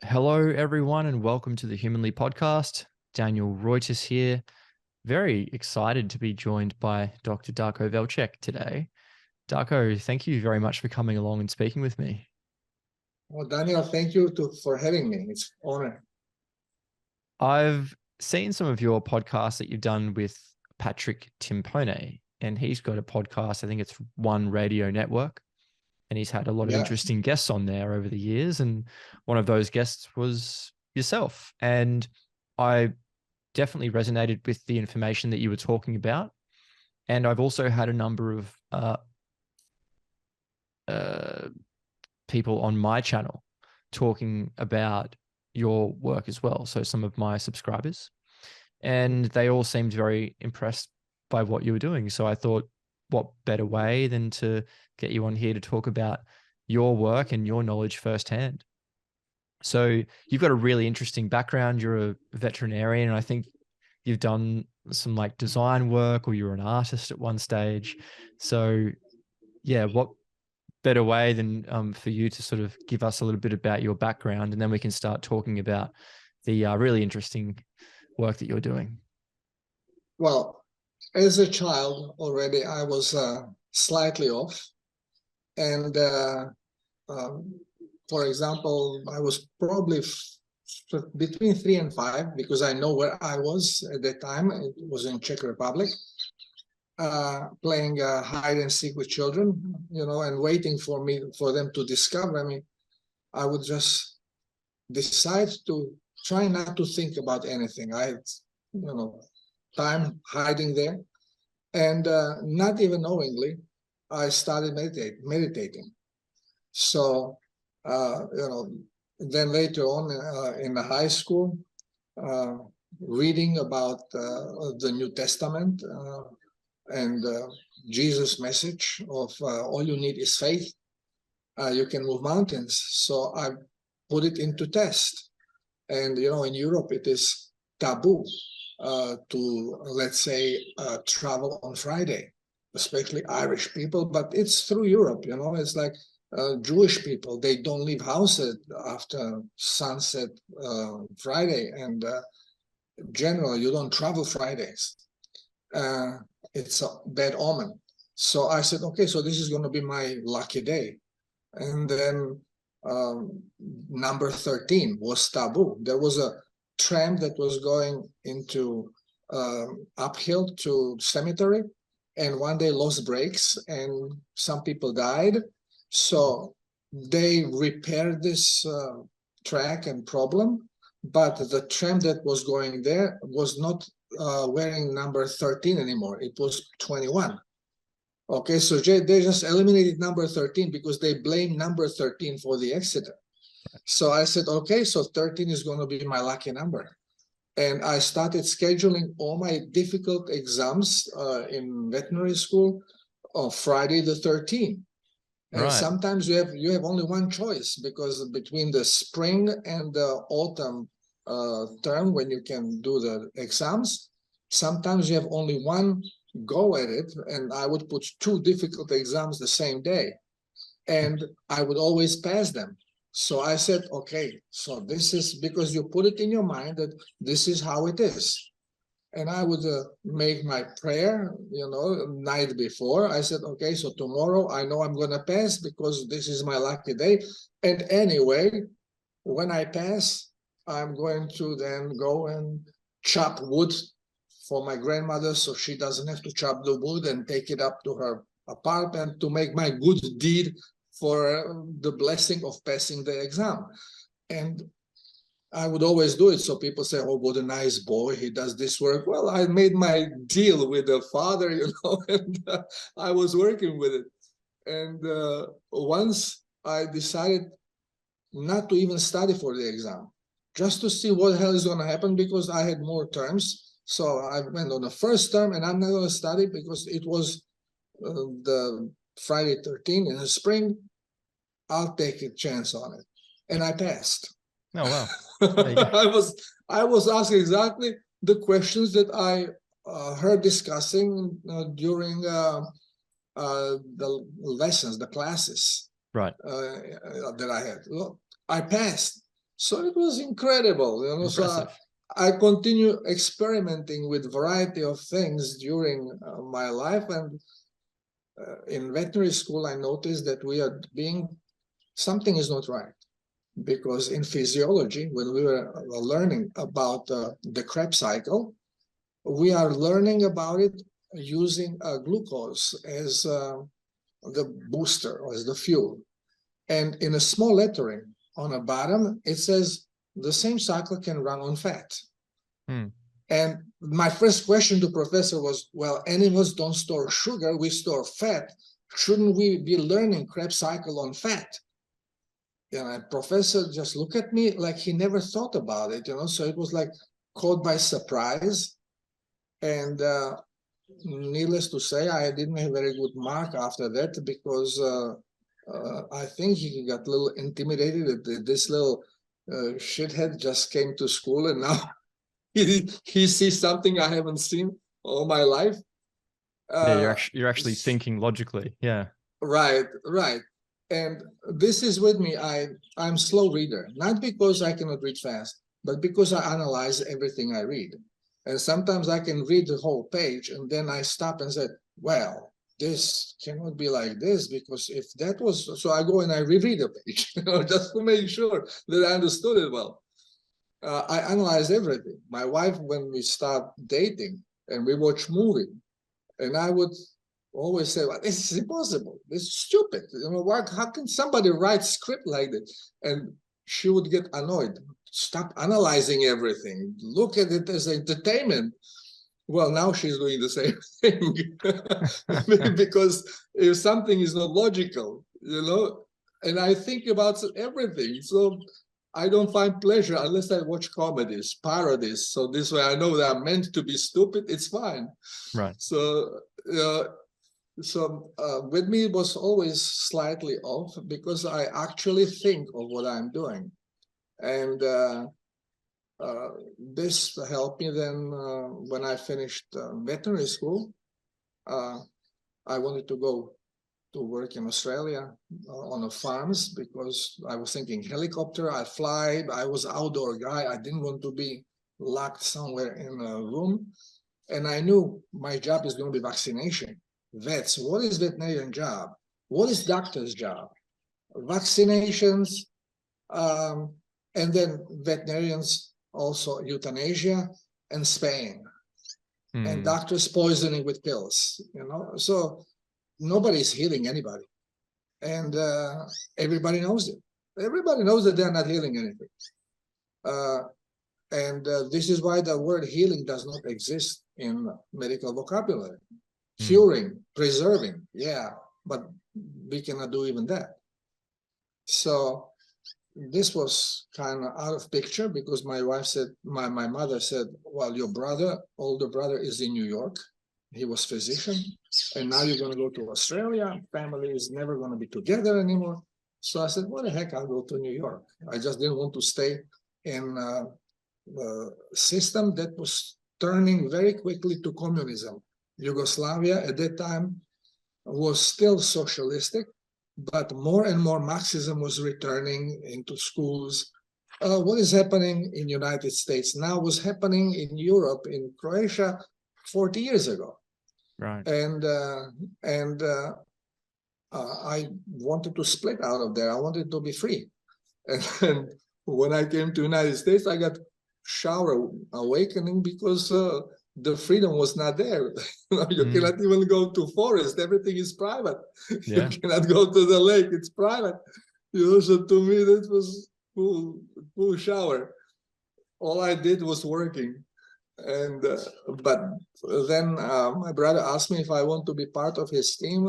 Hello, everyone, and welcome to the Humanley podcast. Daniel Reuters here. Very excited to be joined by Dr. Darko Velcek today. Darko, thank you very much for coming along and speaking with me. Well, Daniel, thank you for having me. It's an honor. I've seen some of your podcasts that you've done with Patrick Timpone, and he's got a podcast. I think it's One Radio Network, and he's had a lot of interesting guests on there over the years. And one of those guests was yourself. And I definitely resonated with the information that you were talking about. And I've also had a number of people on my channel talking about your work as well. So some of my subscribers, and they all seemed very impressed by what you were doing. So I thought, what better way than to get you on here to talk about your work and your knowledge firsthand. So you've got a really interesting background. You're a veterinarian, and I think you've done some like design work, or you were an artist at one stage. So yeah, what better way than for you to sort of give us a little bit about your background, and then we can start talking about the really interesting work that you're doing. Well, as a child already, I was slightly off. And for example, I was probably between 3 and 5, because I know where I was at that time. It was in Czech Republic, playing hide and seek with children, and waiting for them to discover me. I would just decide to try not to think about anything. I had, time hiding there. And not even knowingly, I started meditating. So, then later on in the high school, reading about the New Testament and Jesus' message of all you need is faith. You can move mountains. So I put it into test. And, in Europe, it is taboo to, let's say, travel on Friday, especially Irish people, but it's through Europe, it's like Jewish people, they don't leave house after sunset Friday, and generally you don't travel Fridays. It's a bad omen. So I said, okay, so this is going to be my lucky day. And then number 13 was taboo. There was a tram that was going into uphill to cemetery, and one day lost brakes and some people died. So they repaired this track and problem, but the tram that was going there was not wearing number 13 anymore. It was 21. Okay, so they just eliminated number 13 because they blame number 13 for the accident. So I said, okay, so 13 is going to be my lucky number. And I started scheduling all my difficult exams in veterinary school on Friday the 13th. And Right. sometimes you have only one choice, because between the spring and the autumn term, when you can do the exams, sometimes you have only one go at it. And I would put 2 difficult exams the same day, and I would always pass them. So I said, okay, so this is because you put it in your mind that this is how it is. And I would make my prayer, night before. I said, okay, so tomorrow I know I'm going to pass because this is my lucky day. And anyway, when I pass, I'm going to then go and chop wood for my grandmother, so she doesn't have to chop the wood and take it up to her apartment to make my good deed for the blessing of passing the exam. And I would always do it. So people say, oh, what a nice boy, he does this work. Well, I made my deal with the father, and I was working with it. And once I decided not to even study for the exam, just to see what the hell is going to happen, because I had more terms. So I went on the first term, and I'm not going to study because it was the Friday 13 in the spring. I'll take a chance on it. And I passed. Oh, wow. I was asked exactly the questions that I heard discussing during the lessons, the classes, right, that I had. Look, I passed. So it was incredible, you know. Impressive. So I continue experimenting with variety of things during my life, and in veterinary school, I noticed that something is not right, because in physiology, when we were learning about the Krebs cycle, we are learning about it using glucose as the booster or as the fuel. And in a small lettering on the bottom, it says the same cycle can run on fat. Hmm. And my first question to professor was, well, animals don't store sugar, we store fat. Shouldn't we be learning Krebs cycle on fat? And professor just looked at me like he never thought about it, you know. So it was like caught by surprise. And needless to say, I didn't have a very good mark after that, because I think he got a little intimidated that this little shithead just came to school, and now he sees something I haven't seen all my life. Yeah, you're actually thinking logically. Yeah. Right. And this is with me. I'm slow reader, not because I cannot read fast, but because I analyze everything I read. And sometimes I can read the whole page and then I stop and say, well, this cannot be like this, because if that was, so I go and I reread the page, you know, just to make sure that I understood it well. I analyze everything. My wife, when we start dating and we watch movie, and I would always say, well, this is impossible. This is stupid. You know, how can somebody write script like this? And she would get annoyed. Stop analyzing everything. Look at it as entertainment. Well, now she's doing the same thing. Because if something is not logical, you know, and I think about everything. So I don't find pleasure unless I watch comedies, parodies. So this way I know that I'm meant to be stupid. It's fine. Right. So with me, it was always slightly off, because I actually think of what I'm doing. And this helped me then when I finished veterinary school. I wanted to go to work in Australia on the farms, because I was thinking helicopter, I fly. I was outdoor guy. I didn't want to be locked somewhere in a room. And I knew my job is going to be vaccination. Vets, what is veterinarian job? What is doctor's job? Vaccinations, and then veterinarians also euthanasia and spaying, and doctors poisoning with pills, you know. So nobody's healing anybody, and everybody knows it. Everybody knows that they're not healing anything. And this is why the word healing does not exist in medical vocabulary. Curing, preserving, yeah, but we cannot do even that. So this was kind of out of picture, because my wife said, my mother said, well, your older brother is in New York. He was physician, and now you're going to go to Australia. Family is never going to be together anymore. So I said, what the heck, I'll go to New York. I just didn't want to stay in a system that was turning very quickly to communism. Yugoslavia at that time was still socialistic, but more and more Marxism was returning into schools. What is happening in the United States now was happening in Europe, in Croatia, 40 years ago. Right. And I wanted to split out of there. I wanted to be free. And when I came to the United States, I got shower awakening, because the freedom was not there. You cannot even go to forest. Everything is private. Yeah. You cannot go to the lake. It's private. You know, so to me, that was full shower. All I did was working. And but then my brother asked me if I want to be part of his team.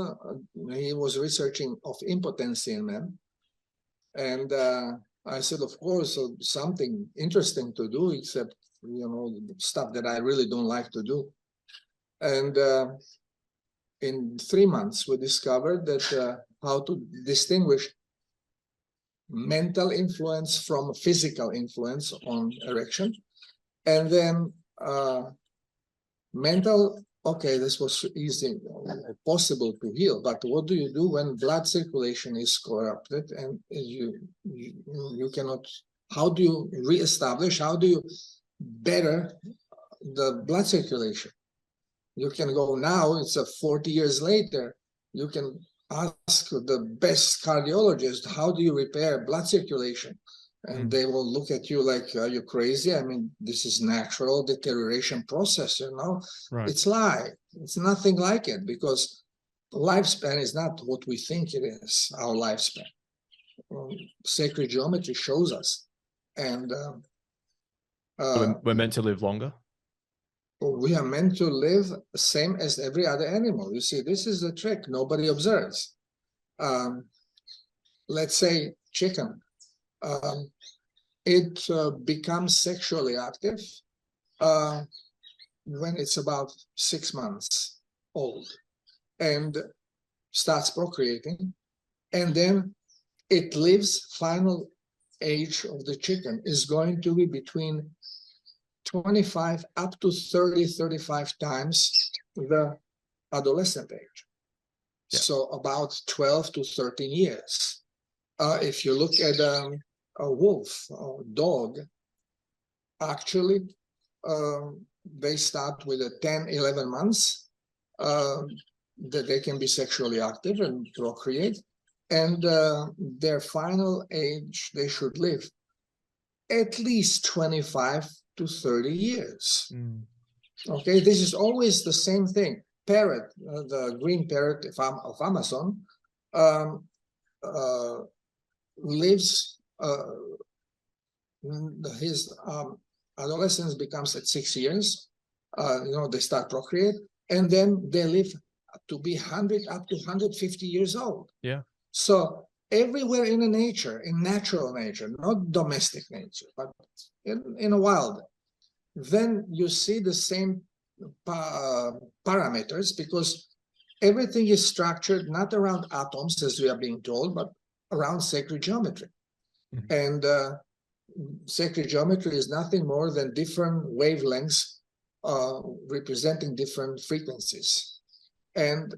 He was researching of impotency in men. And I said, of course, something interesting to do, except, you know, stuff that I really don't like to do. And in 3 months, we discovered that how to distinguish mental influence from physical influence on erection. And then mental, okay, this was easy, possible to heal, but what do you do when blood circulation is corrupted and you cannot how do you reestablish, how do you better the blood circulation? You can go now, it's 40 years later, you can ask the best cardiologist, how do you repair blood circulation? And they will look at you like, are you crazy? I mean, this is natural deterioration process, you know? Right. It's lie. It's nothing like it, because lifespan is not what we think it is, our lifespan. Sacred geometry shows us. And We're meant to live longer? we are meant to live the same as every other animal. You see, this is the trick nobody observes. Let's say chicken. It becomes sexually active when it's about 6 months old and starts procreating. And then it lives, final age of the chicken is going to be between 25 up to 30, 35 times the adolescent age. Yeah. So about 12 to 13 years. If you look at a wolf or dog, actually, they start with a 10, 11 months that they can be sexually active and procreate. And their final age, they should live at least 25 to 30 years. Okay, this is always the same thing. Parrot, the green parrot of Amazon, lives, his adolescence becomes at 6 years. They start procreate, and then they live to be 100 up to 150 years old. Yeah. So everywhere in the nature, in natural nature, not domestic nature, but in a wild, then you see the same parameters, because everything is structured not around atoms, as we are being told, but around sacred geometry. And sacred geometry is nothing more than different wavelengths representing different frequencies. And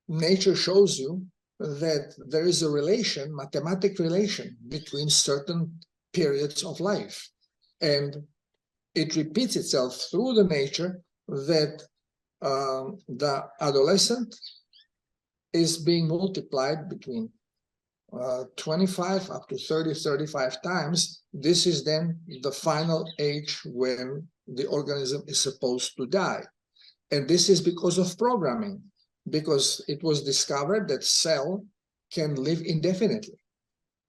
nature shows you that there is a relation, mathematic relation, between certain periods of life. And it repeats itself through the nature that the adolescent is being multiplied between 25 up to 30, 35 times. This is then the final age when the organism is supposed to die. And this is because of programming, because it was discovered that cell can live indefinitely.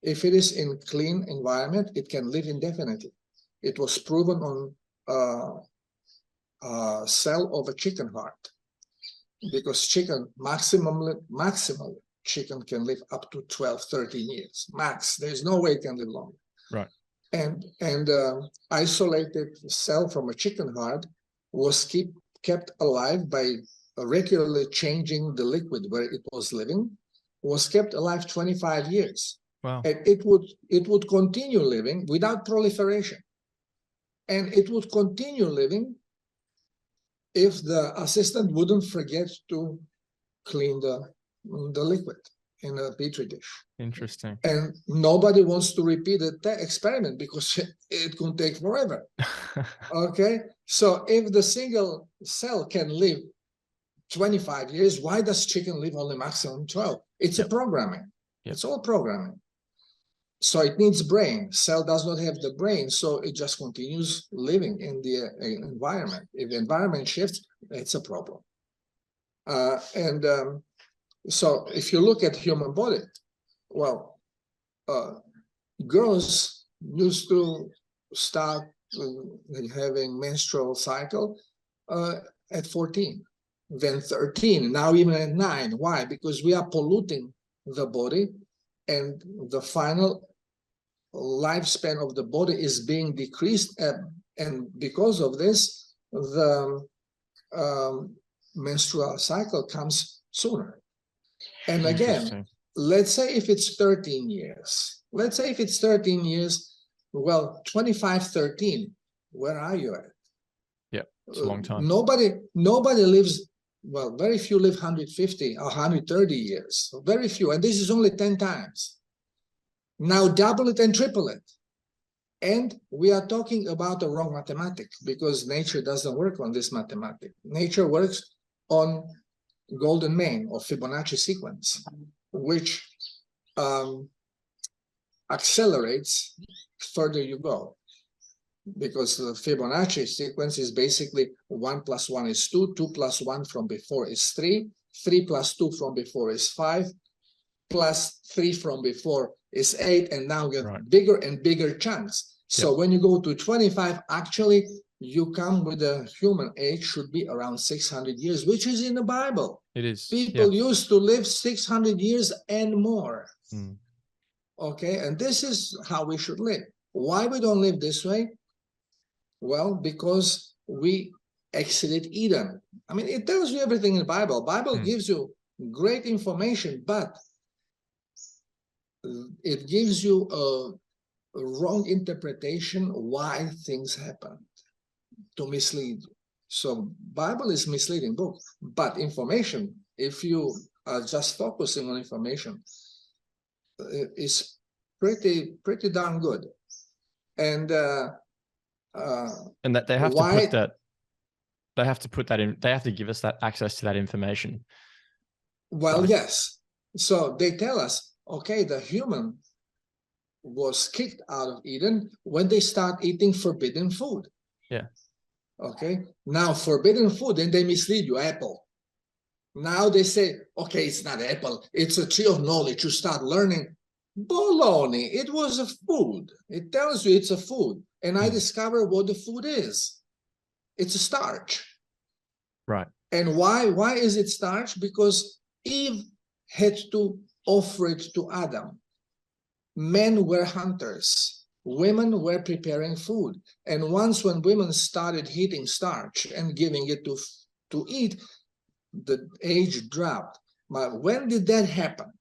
If it is in clean environment, it can live indefinitely. It was proven on a cell of a chicken heart, because chicken maximally chicken can live up to 12, 13 years max. There's no way it can live longer. Right. And isolated cell from a chicken heart was kept alive by regularly changing the liquid where it was living, was kept alive 25 years. Wow. And it would continue living without proliferation. And it would continue living if the assistant wouldn't forget to clean the liquid in a petri dish. Interesting. And nobody wants to repeat the experiment because it could take forever. Okay, so if the single cell can live 25 years, why does chicken live only maximum 12? It's a programming. It's all programming. So it needs brain. Cell does not have the brain, so it just continues living in the environment. If the environment shifts, it's a problem. So if you look at human body, well, girls used to start having menstrual cycle at 14, then 13, now even at 9. Why? Because we are polluting the body, and the final lifespan of the body is being decreased, and because of this, the menstrual cycle comes sooner. And again, let's say if it's 13 years, well, 25, 13, where are you at? Yeah, it's a long time. Nobody lives, well, very few live 150 or 130 years, very few, and this is only 10 times. Now double it and triple it. And we are talking about a wrong mathematics, because nature doesn't work on this mathematics. Nature works on golden mean or Fibonacci sequence, which accelerates further you go. Because the Fibonacci sequence is basically 1 + 1 is 2, 2 + 1 from before is 3, 3 + 2 from before is 5, plus 3 from before is 8, and now get bigger and bigger chunks. So when you go to 25, actually you come with a human age should be around 600 years, which is in the Bible. It is. People used to live 600 years and more. Mm. Okay, and this is how we should live. Why we don't live this way? Well, because we exited Eden. I mean, it tells you everything in the Bible. Bible gives you great information, but it gives you a wrong interpretation why things happen to mislead you. So Bible is misleading book, but information, if you are just focusing on information, is pretty darn good. And that they have to put that, they have to put that in, they have to give us that access to that information. Well, yes. So they tell us, okay, the human was kicked out of Eden when they start eating forbidden food. Yeah. Okay. Now forbidden food, then they mislead you, apple. Now they say, okay, it's not apple, it's a tree of knowledge. You start learning. Baloney, it was a food. It tells you it's a food. And I discover what the food is. It's a starch. Right. And why is it starch? Because Eve had to offer it to Adam. Men were hunters. Women were preparing food. And once when women started heating starch and giving it to eat, the age dropped. But when did that happen?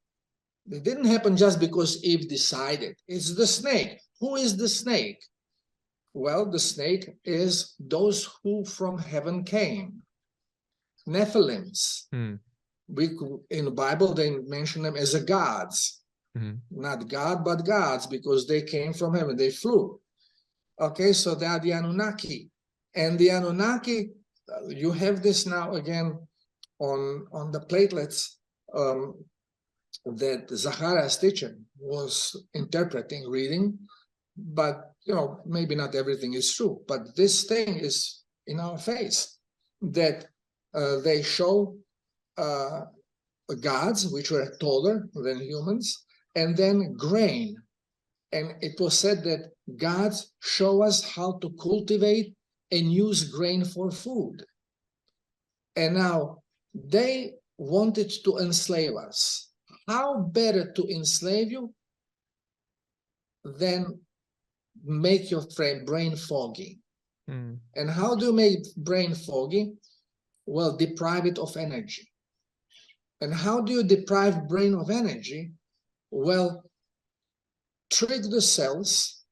It didn't happen just because Eve decided. It's the snake. Who is the snake? Well, the snake is those who from heaven came. Nephilims. In the Bible, they mention them as the gods. Not God, but gods, because they came from heaven. They flew. Okay, so they are the Anunnaki. And the Anunnaki, you have this now again on the platelets that Zacharias' teacher was interpreting, reading, but maybe not everything is true. But this thing is in our face, that they show gods which were taller than humans, and then grain. And it was said that gods show us how to cultivate and use grain for food. And now they wanted to enslave us. How better to enslave you than make your brain foggy? And how do you make brain foggy? Well, deprive it of energy. And how do you deprive brain of energy? Well, trick the cells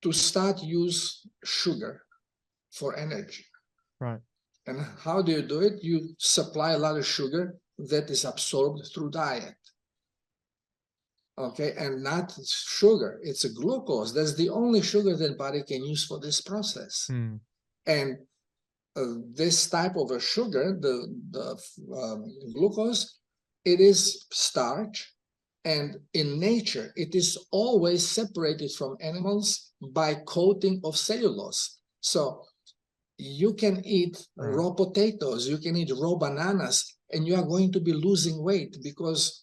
to start use sugar for energy. Right. And how do you do it? You supply a lot of sugar that is absorbed through diet. Okay, and not sugar, it's a glucose. That's the only sugar that body can use for this process. And this type of a sugar, the glucose, it is starch, and in nature it is always separated from animals by coating of cellulose. So you can eat raw potatoes, you can eat raw bananas, and you are going to be losing weight because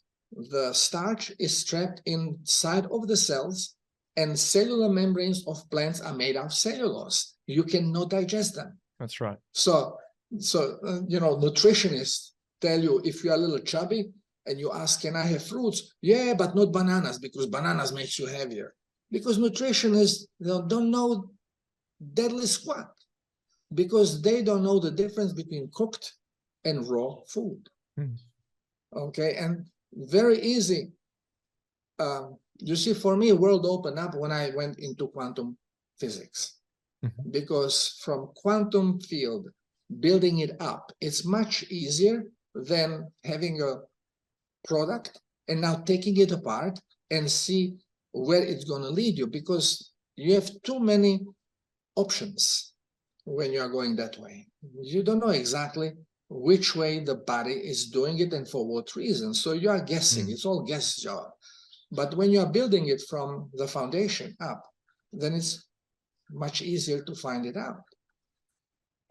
the starch is trapped inside of the cells, and cellular membranes of plants are made of cellulose. You cannot digest them. That's right. So nutritionists tell you, if you are a little chubby and you ask, can I have fruits? Yeah, but not bananas, because bananas makes you heavier. Because nutritionists don't know deadly squat, because they don't know the difference between cooked and raw food. Okay, and very easy. You see, for me, world opened up when I went into quantum physics. Because from quantum field, building it up, it's much easier than having a product and now taking it apart and see where it's going to lead you. Because you have too many options when you are going that way. You don't know exactly which way the body is doing it and for what reason. So you are guessing. It's all guess job. But when you are building it from the foundation up, then it's much easier to find it out.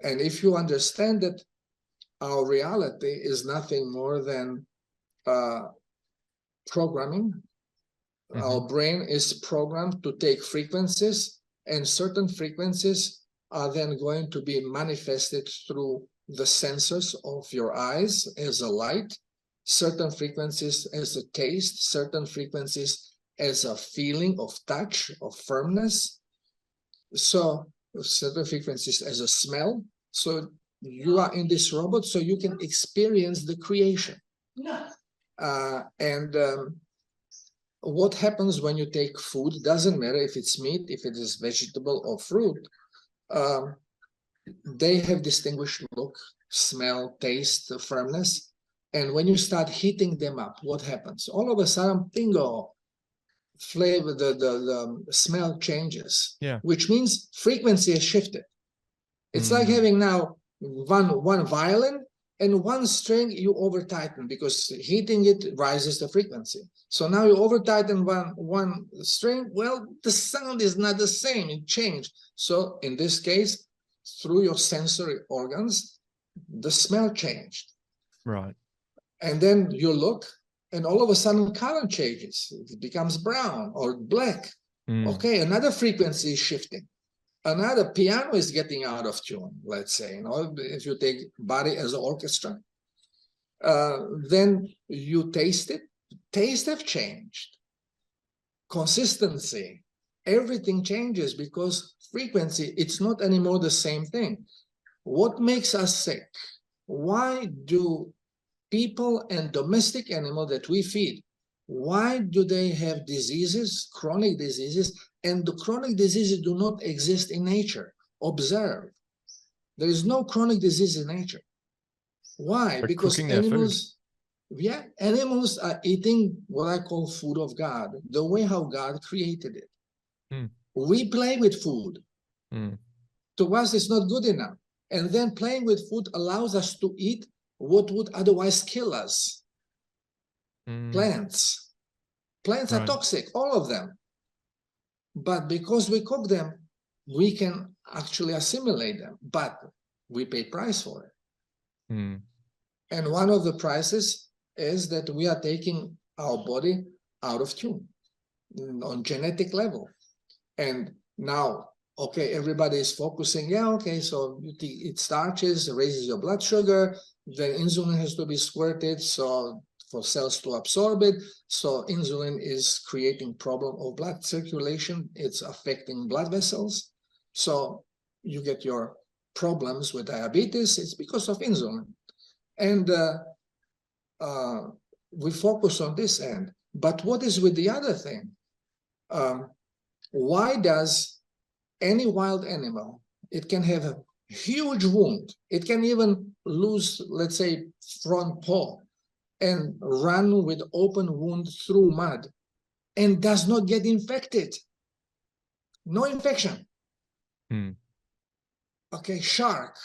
And if you understand that our reality is nothing more than programming, our brain is programmed to take frequencies, and certain frequencies are then going to be manifested through the sensors of your eyes as a light, certain frequencies as a taste, certain frequencies as a feeling of touch, of firmness. So certain frequencies as a smell. So you are in this robot, so you can experience the creation. What happens when you take food, doesn't matter if it's meat, if it is vegetable or fruit, they have distinguished look, smell, taste, firmness. And when you start heating them up, what happens? All of a sudden, bingo, flavor, the smell changes, which means frequency has shifted. It's like having now one violin and one string you over tighten, because heating it rises the frequency. So now you over tighten one string. Well, the sound is not the same, it changed. So in this case, through your sensory organs, the smell changed. Right. And then you look, and all of a sudden color changes. It becomes brown or black. Okay, another frequency is shifting. Another piano is getting out of tune, let's say. You know, if you take body as an orchestra, then you taste it. Taste have changed. Consistency, everything changes because frequency, it's not anymore the same thing. What makes us sick? Why do people and domestic animals that we feed, why do they have diseases, chronic diseases, and the chronic diseases do not exist in nature? Observe. There is no chronic disease in nature. Why? They're because animals, animals are eating what I call food of God, the way how God created it. We play with food. To us, it's not good enough. And then playing with food allows us to eat what would otherwise kill us. Plants. Plants are toxic, all of them. But because we cook them, we can actually assimilate them. But we pay price for it. And one of the prices is that we are taking our body out of tune on genetic level. And now, okay, everybody is focusing, so you eat starches, raises your blood sugar, then insulin has to be squirted so for cells to absorb it. So insulin is creating problem of blood circulation. It's affecting blood vessels. So you get your problems with diabetes. It's because of insulin. And we focus on this end. But what is with the other thing? Why does any wild animal, it can have a huge wound. It can even lose, let's say, front paw and run with open wound through mud and does not get infected. No infection. Okay, shark,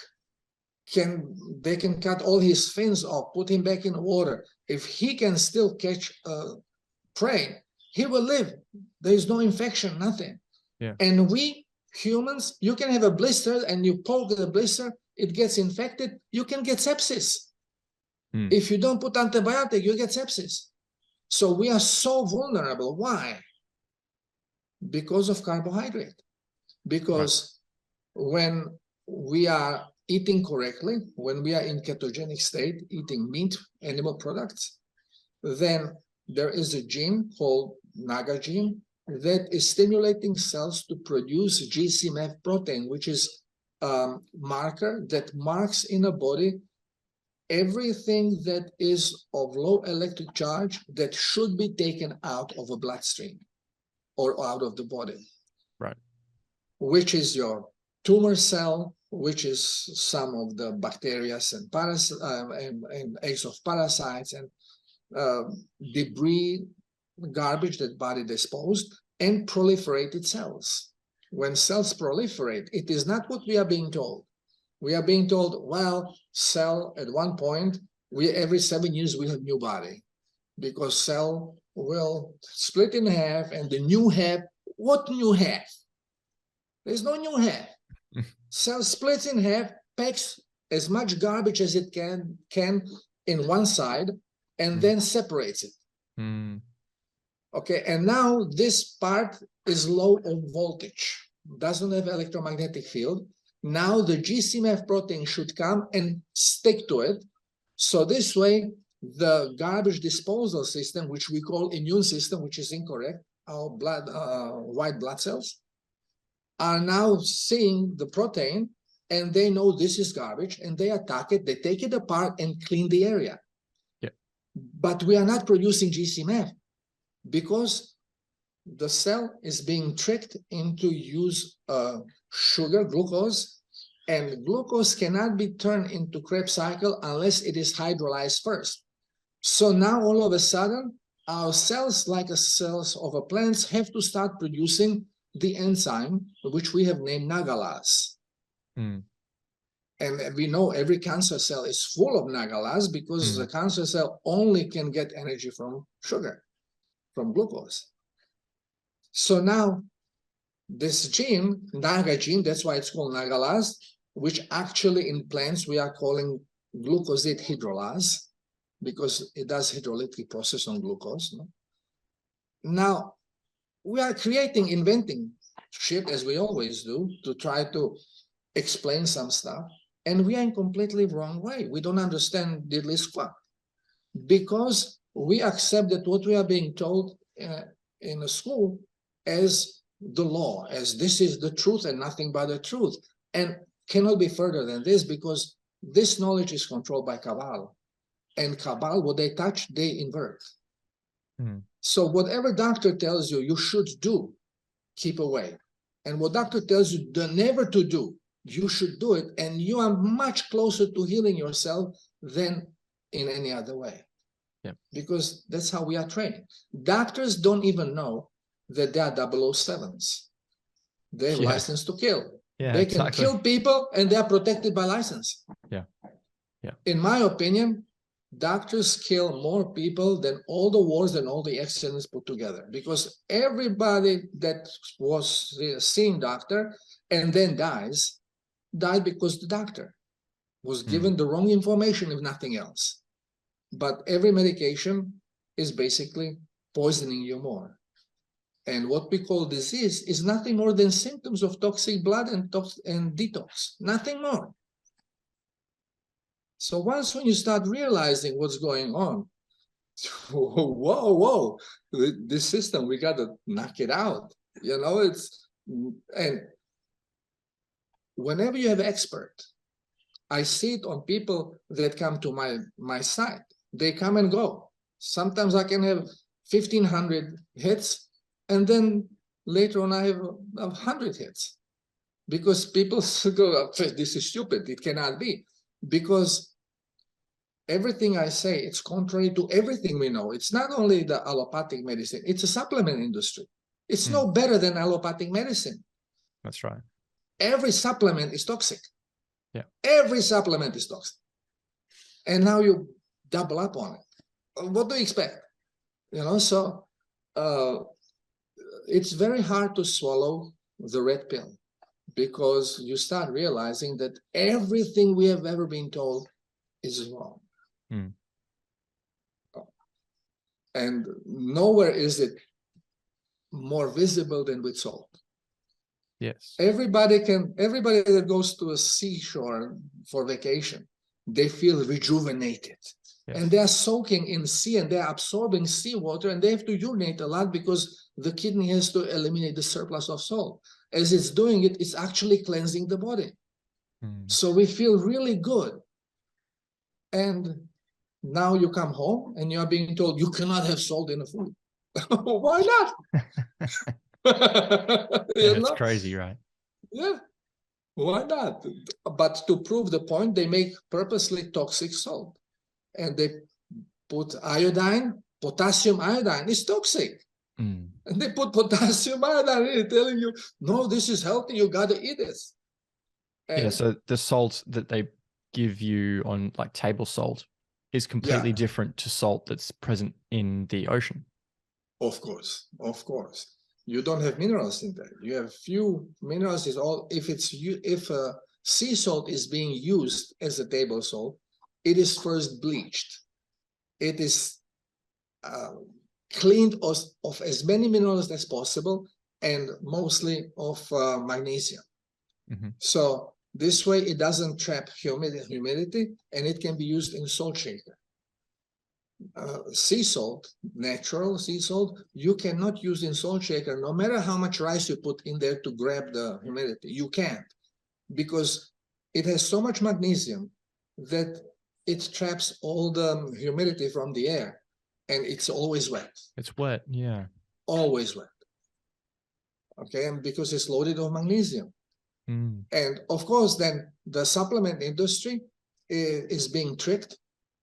they can cut all his fins off, put him back in water. If he can still catch prey, he will live. There is no infection, nothing. And we humans, you can have a blister and you poke the blister, it gets infected, you can get sepsis. If you don't put antibiotic, you get sepsis. So we are so vulnerable. Why? Because of carbohydrate. Because when we are eating correctly, when we are in ketogenic state, eating meat, animal products, then there is a gene called NAGA gene that is stimulating cells to produce GCMF protein, which is a marker that marks in a body everything that is of low electric charge that should be taken out of a bloodstream or out of the body. Which is your tumor cell, which is some of the bacteria and eggs of parasites and debris, garbage that body disposed, and proliferated cells. when cells proliferate, it is not what we are being told. We are being told, well, cell at one point, every 7 years we have new body, because cell will split in half, and the new half, what new half? There's no new half. Cell splits in half, packs as much garbage as it can in one side, and then separates it. Okay, and now this part is low on voltage, doesn't have electromagnetic field. Now the GCMF protein should come and stick to it. So this way, the garbage disposal system, which we call immune system, which is incorrect, our white blood cells, are now seeing the protein, and they know this is garbage, and they attack it, they take it apart and clean the area. Yeah. But we are not producing GCMF because the cell is being tricked into use sugar, glucose, and glucose cannot be turned into Krebs cycle unless it is hydrolyzed first. So now all of a sudden, our cells, like the cells of a plant, have to start producing the enzyme, which we have named nagalase. And we know every cancer cell is full of nagalase because the cancer cell only can get energy from sugar, from glucose. So now this gene, Naga gene, that's why it's called nagalase, which actually in plants we are calling glucosate hydrolase, because it does hydrolytic process on glucose. No? Now, we are inventing shit, as we always do, to try to explain some stuff, and we are in completely wrong way. We don't understand diddly squat, because we accept that what we are being told in a school as the law, as this is the truth and nothing but the truth, and cannot be further than this, because this knowledge is controlled by Kabbalah. And Kabbalah, what they touch, they invert. So whatever doctor tells you you should do, keep away. And what doctor tells you never to do, you should do it. And you are much closer to healing yourself than in any other way. Yeah. Because that's how we are trained. Doctors don't even know that they are 007s. They have license to kill. Yeah, they can kill people, and they are protected by license. Yeah. Yeah. In my opinion, doctors kill more people than all the wars and all the accidents put together, because everybody that was seeing doctor and then died because the doctor was given the wrong information, if nothing else. But every medication is basically poisoning you more. And what we call disease is nothing more than symptoms of toxic blood and detox, nothing more. So once when you start realizing what's going on, whoa, this system, we got to knock it out. You know, and whenever you have expert, I see it on people that come to my site. They come and go. Sometimes I can have 1,500 hits, and then later on I have 100 hits, because people go, this is stupid, it cannot be. Because everything I say, it's contrary to everything we know. It's not only the allopathic medicine, it's a supplement industry. It's no better than allopathic medicine. That's right. Every supplement is toxic. Yeah. Every supplement is toxic. And now you double up on it. What do you expect? You know, so it's very hard to swallow the red pill, because you start realizing that everything we have ever been told is wrong. And nowhere is it more visible than with salt. Yes. Everybody that goes to a seashore for vacation, they feel rejuvenated. Yes. And they are soaking in sea, and they are absorbing seawater, and they have to urinate a lot because the kidney has to eliminate the surplus of salt. As it's doing it, it's actually cleansing the body. So we feel really good. And now you come home and you are being told you cannot have salt in the food. Why not? It's crazy, right? Yeah. Why not? But to prove the point, they make purposely toxic salt. And they put iodine, potassium iodine. It's toxic. And they put potassium iodine, telling you, no, this is healthy, you got to eat this. And yeah. So the salt that they give you on like table salt is completely different to salt that's present in the ocean. Of course. You don't have minerals in there. You have few minerals. Is all if sea salt is being used as a table salt, it is first bleached. It is cleaned of as many minerals as possible, and mostly of magnesium. Mm-hmm. So this way it doesn't trap humidity, and it can be used in salt shaker. Sea salt, natural sea salt, you cannot use in salt shaker, no matter how much rice you put in there to grab the humidity. You can't, because it has so much magnesium that it traps all the humidity from the air, and it's always wet. It's wet, yeah. Always wet. Okay, and because it's loaded with magnesium. Mm. And of course, then the supplement industry is being tricked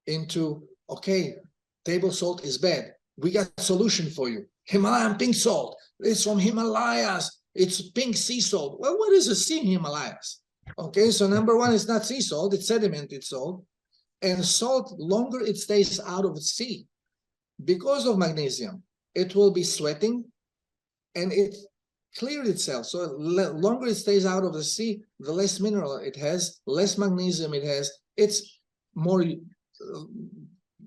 into, okay, table salt is bad. We got a solution for you. Himalayan pink salt. It's from Himalayas. It's pink sea salt. Well, what is a sea in Himalayas? Okay, so number one, it's not sea salt, it's sedimented salt. And salt, longer it stays out of the sea because of magnesium, it will be sweating and it cleared itself. So longer it stays out of the sea, the less mineral it has, less magnesium it has. It's more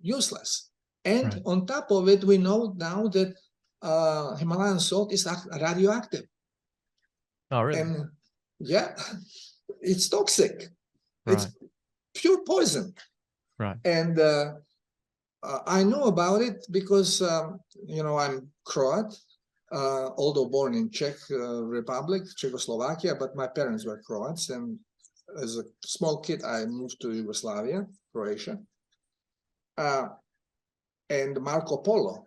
useless. And Right. on top of it, we know now that Himalayan salt is radioactive. Oh, really? And yeah, it's toxic. Right. It's pure poison. Right. And I know about it because, I'm Croat, although born in Czech Republic, Czechoslovakia, but my parents were Croats. And as a small kid, I moved to Yugoslavia, Croatia. And Marco Polo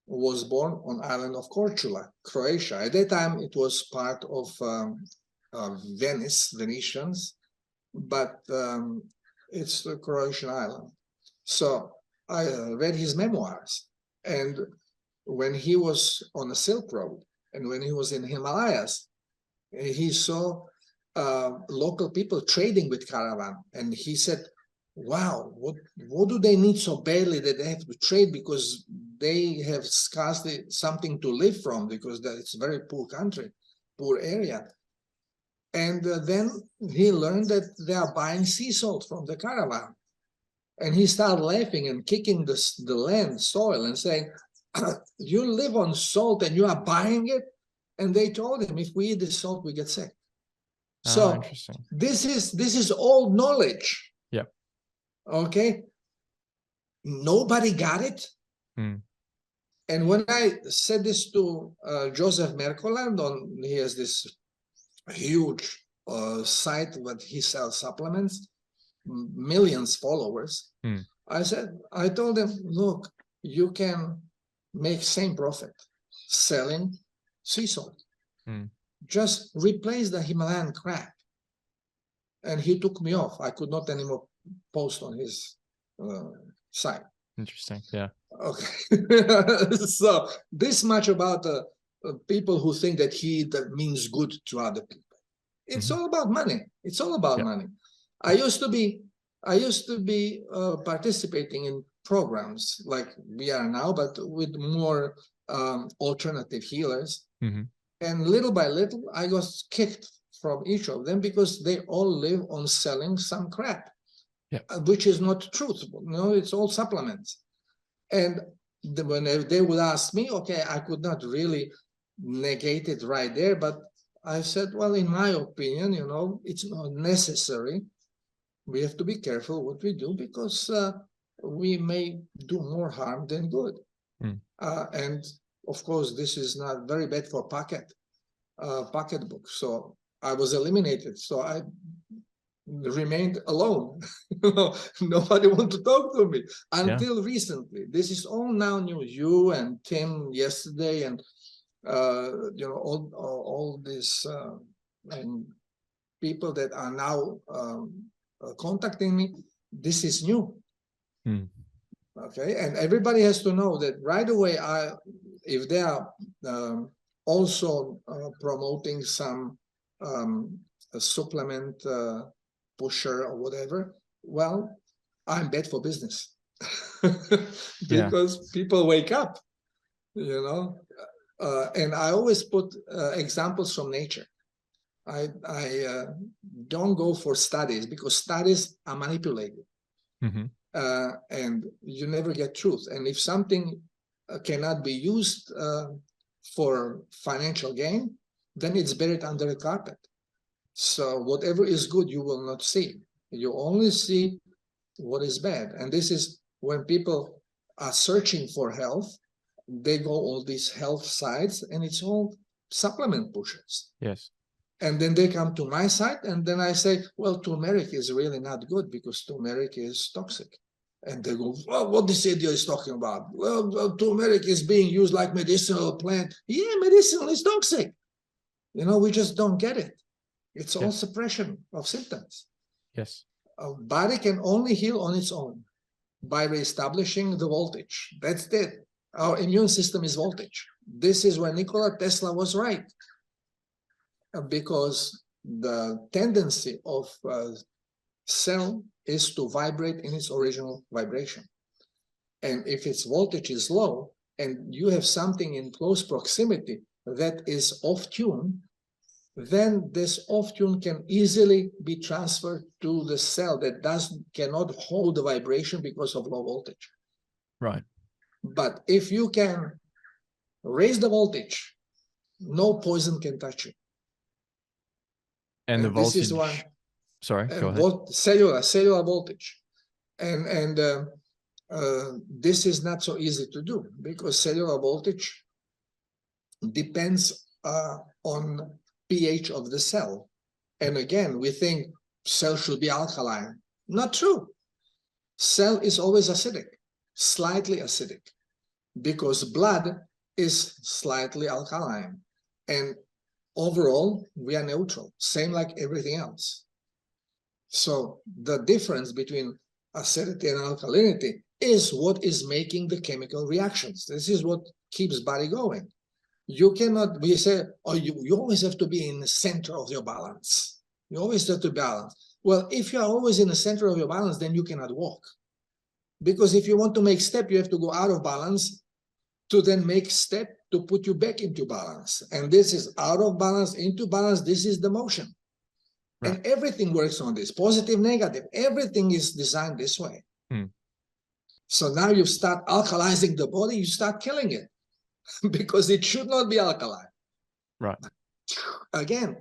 was born on island of Korčula, Croatia. At that time, it was part of Venice, Venetians, but it's the Croatian island. So I read his memoirs, and when he was on the Silk Road and when he was in Himalayas, he saw local people trading with caravan, and he said, wow, what do they need so badly that they have to trade, because they have scarcely something to live from, because it's a very poor country, poor area. And then he learned that they are buying sea salt from the caravan. And he started laughing and kicking the land, soil, and saying, you live on salt and you are buying it? And they told him, if we eat this salt, we get sick. So interesting. This is old knowledge. Yep. Okay. Nobody got it. Mm. And when I said this to Joseph Mercoland, he has this huge site where he sells supplements, millions followers. Mm. I told him, look, you can make same profit selling sea salt. Mm. Just replace the Himalayan crap. And he took me off. I could not anymore post on his site. Interesting. Yeah. Okay. So this much about people who think that that means good to other people. It's all about money. It's all about money. I used to be participating in programs like we are now, but with more alternative healers. Mm-hmm. And little by little, I got kicked from each of them because they all live on selling some crap, which is not truthful. No, it's all supplements. And when they would ask me, okay, I could not really negate it right there, but I said, well, in my opinion, it's not necessary. We have to be careful what we do, because we may do more harm than good. Mm. And of course, this is not very bad for pocketbook. So I was eliminated. So I remained alone. Nobody wanted to talk to me until recently. This is all now new. You and Tim yesterday, and all this and people that are now contacting me. This is new. Okay, and everybody has to know that right away. If they are also promoting some a supplement pusher or whatever, well, I'm bad for business. Because people wake up, you know, and I always put examples from nature. I don't go for studies because studies are manipulated. And you never get truth. And if something cannot be used for financial gain, then it's buried under the carpet. So whatever is good, you will not see. You only see what is bad. And this is when people are searching for health, they go all these health sites, and it's all supplement pushers. Yes. And then they come to my site, and then I say, well, turmeric is really not good because turmeric is toxic. And they go, well, what this idiot is talking about? Well, turmeric is being used like medicinal plant. Yeah, medicinal is toxic. You know, we just don't get it. It's all suppression of symptoms. Yes. Our body can only heal on its own by reestablishing the voltage. That's it. Our immune system is voltage. This is where Nikola Tesla was right. Because the tendency of cell is to vibrate in its original vibration. And if its voltage is low and you have something in close proximity that is off tune, then this off tune can easily be transferred to the cell that cannot hold the vibration because of low voltage. Right. But if you can raise the voltage, no poison can touch you. And the voltage. This is one. Sorry, go ahead. Cellular voltage. And this is not so easy to do because cellular voltage depends on pH of the cell. And again, we think cell should be alkaline. Not true. Cell is always acidic, slightly acidic, because blood is slightly alkaline. And overall, we are neutral, same like everything else. So the difference between acidity and alkalinity is what is making the chemical reactions. This is what keeps body going. You cannot, we say, oh, you always have to be in the center of your balance. You always have to balance. Well, if you are always in the center of your balance, then you cannot walk. Because if you want to make step, you have to go out of balance to then make step to put you back into balance. And this is out of balance, into balance. This is the motion. Right. And everything works on this, positive, negative. Everything is designed this way. So now you start alkalizing the body, you start killing it because it should not be alkaline. Right. Again,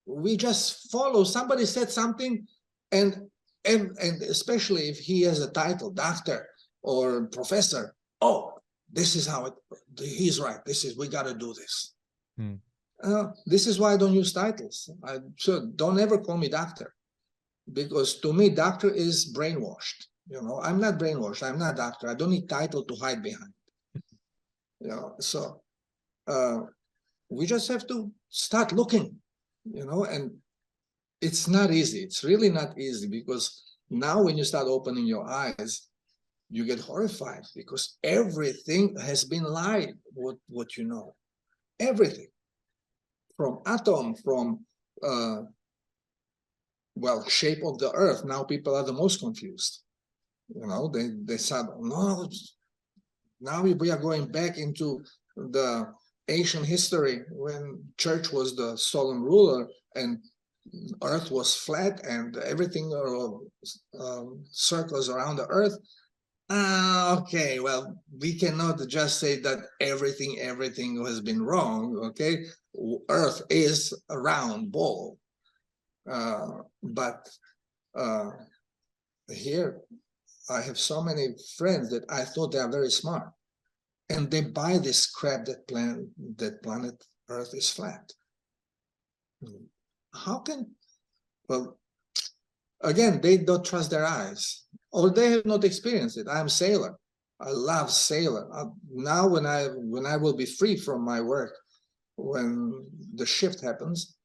we just follow. Somebody said something, and especially if he has a title, doctor or professor, oh, this is how he's right. We got to do this. This is why I don't use titles. So don't ever call me doctor, because to me, doctor is brainwashed. You know, I'm not brainwashed. I'm not doctor. I don't need title to hide behind. You know, so we just have to start looking, you know, and it's not easy. It's really not easy, because now when you start opening your eyes, you get horrified because everything has been lied, what you know. Everything. From atom, from, shape of the earth. Now people are the most confused. You know, they said, no, now we are going back into the ancient history when church was the solemn ruler and earth was flat and everything circles around the earth. Okay, well, we cannot just say that everything has been wrong. Okay, earth is a round ball, but here I have so many friends that I thought they are very smart, and they buy this crap that planet Earth is flat. How can? Well, again, they don't trust their eyes, or they have not experienced it. I'm a sailor. I love sailor. Now, when I will be free from my work, when the shift happens,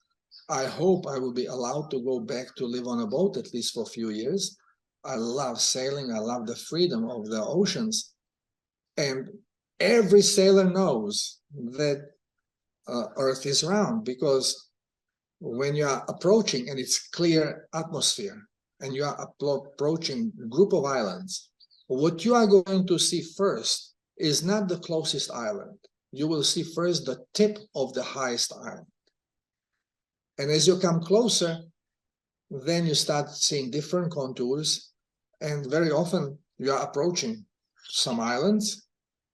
I hope I will be allowed to go back to live on a boat at least for a few years. I love sailing. I love the freedom of the oceans. And every sailor knows that Earth is round, because when you are approaching and it's clear atmosphere and you are approaching a group of islands, what you are going to see first is not the closest island. You will see first the tip of the highest island. And as you come closer, then you start seeing different contours. And very often you are approaching some islands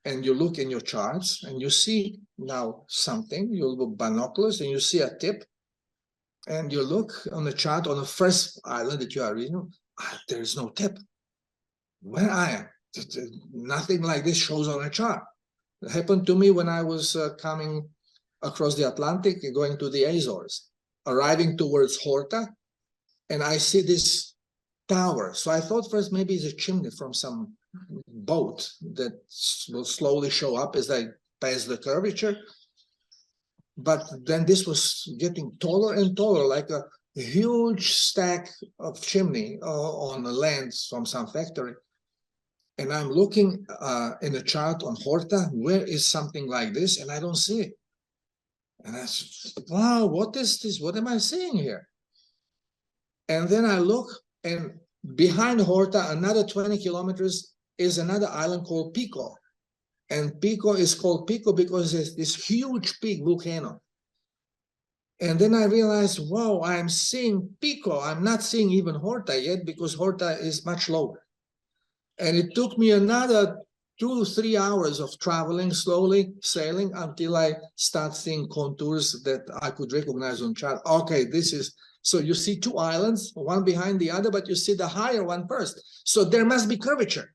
and you look in your charts and you see now something. You look binoculars and you see a tip. And you look on the chart on the first island that you are reading, there is no tip. Where I am, nothing like this shows on a chart. It happened to me when I was coming across the Atlantic and going to the Azores, arriving towards Horta, and I see this tower. So I thought first maybe it's a chimney from some boat that will slowly show up as I pass the curvature. But then this was getting taller and taller, like a huge stack of chimney on the land from some factory. And I'm looking in a chart on Horta, where is something like this? And I don't see it. And I said, wow, what is this? What am I seeing here? And then I look, and behind Horta, another 20 kilometers, is another island called Pico. And Pico is called Pico because it's this huge peak volcano. And then I realized, wow, I'm seeing Pico. I'm not seeing even Horta yet, because Horta is much lower. And it took me another 2-3 hours of traveling, slowly sailing, until I start seeing contours that I could recognize on chart. Okay, this is, so you see two islands, one behind the other, but you see the higher one first. So there must be curvature.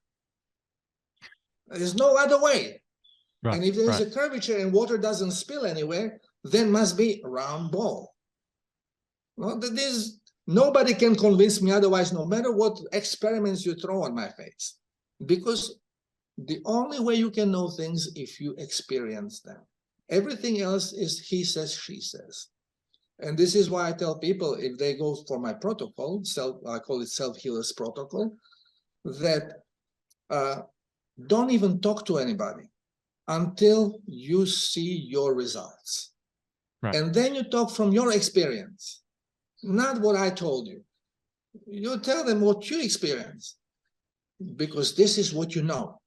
There's no other way. Right, and if there's a curvature and water doesn't spill anywhere, then must be a round ball. Well, nobody can convince me otherwise, no matter what experiments you throw on my face. Because the only way you can know things if you experience them. Everything else is he says, she says. And this is why I tell people, if they go for my protocol, I call it self-healers protocol, that don't even talk to anybody until you see your results. Right. And then you talk from your experience, not what I told you. You tell them what you experience, because this is what you know.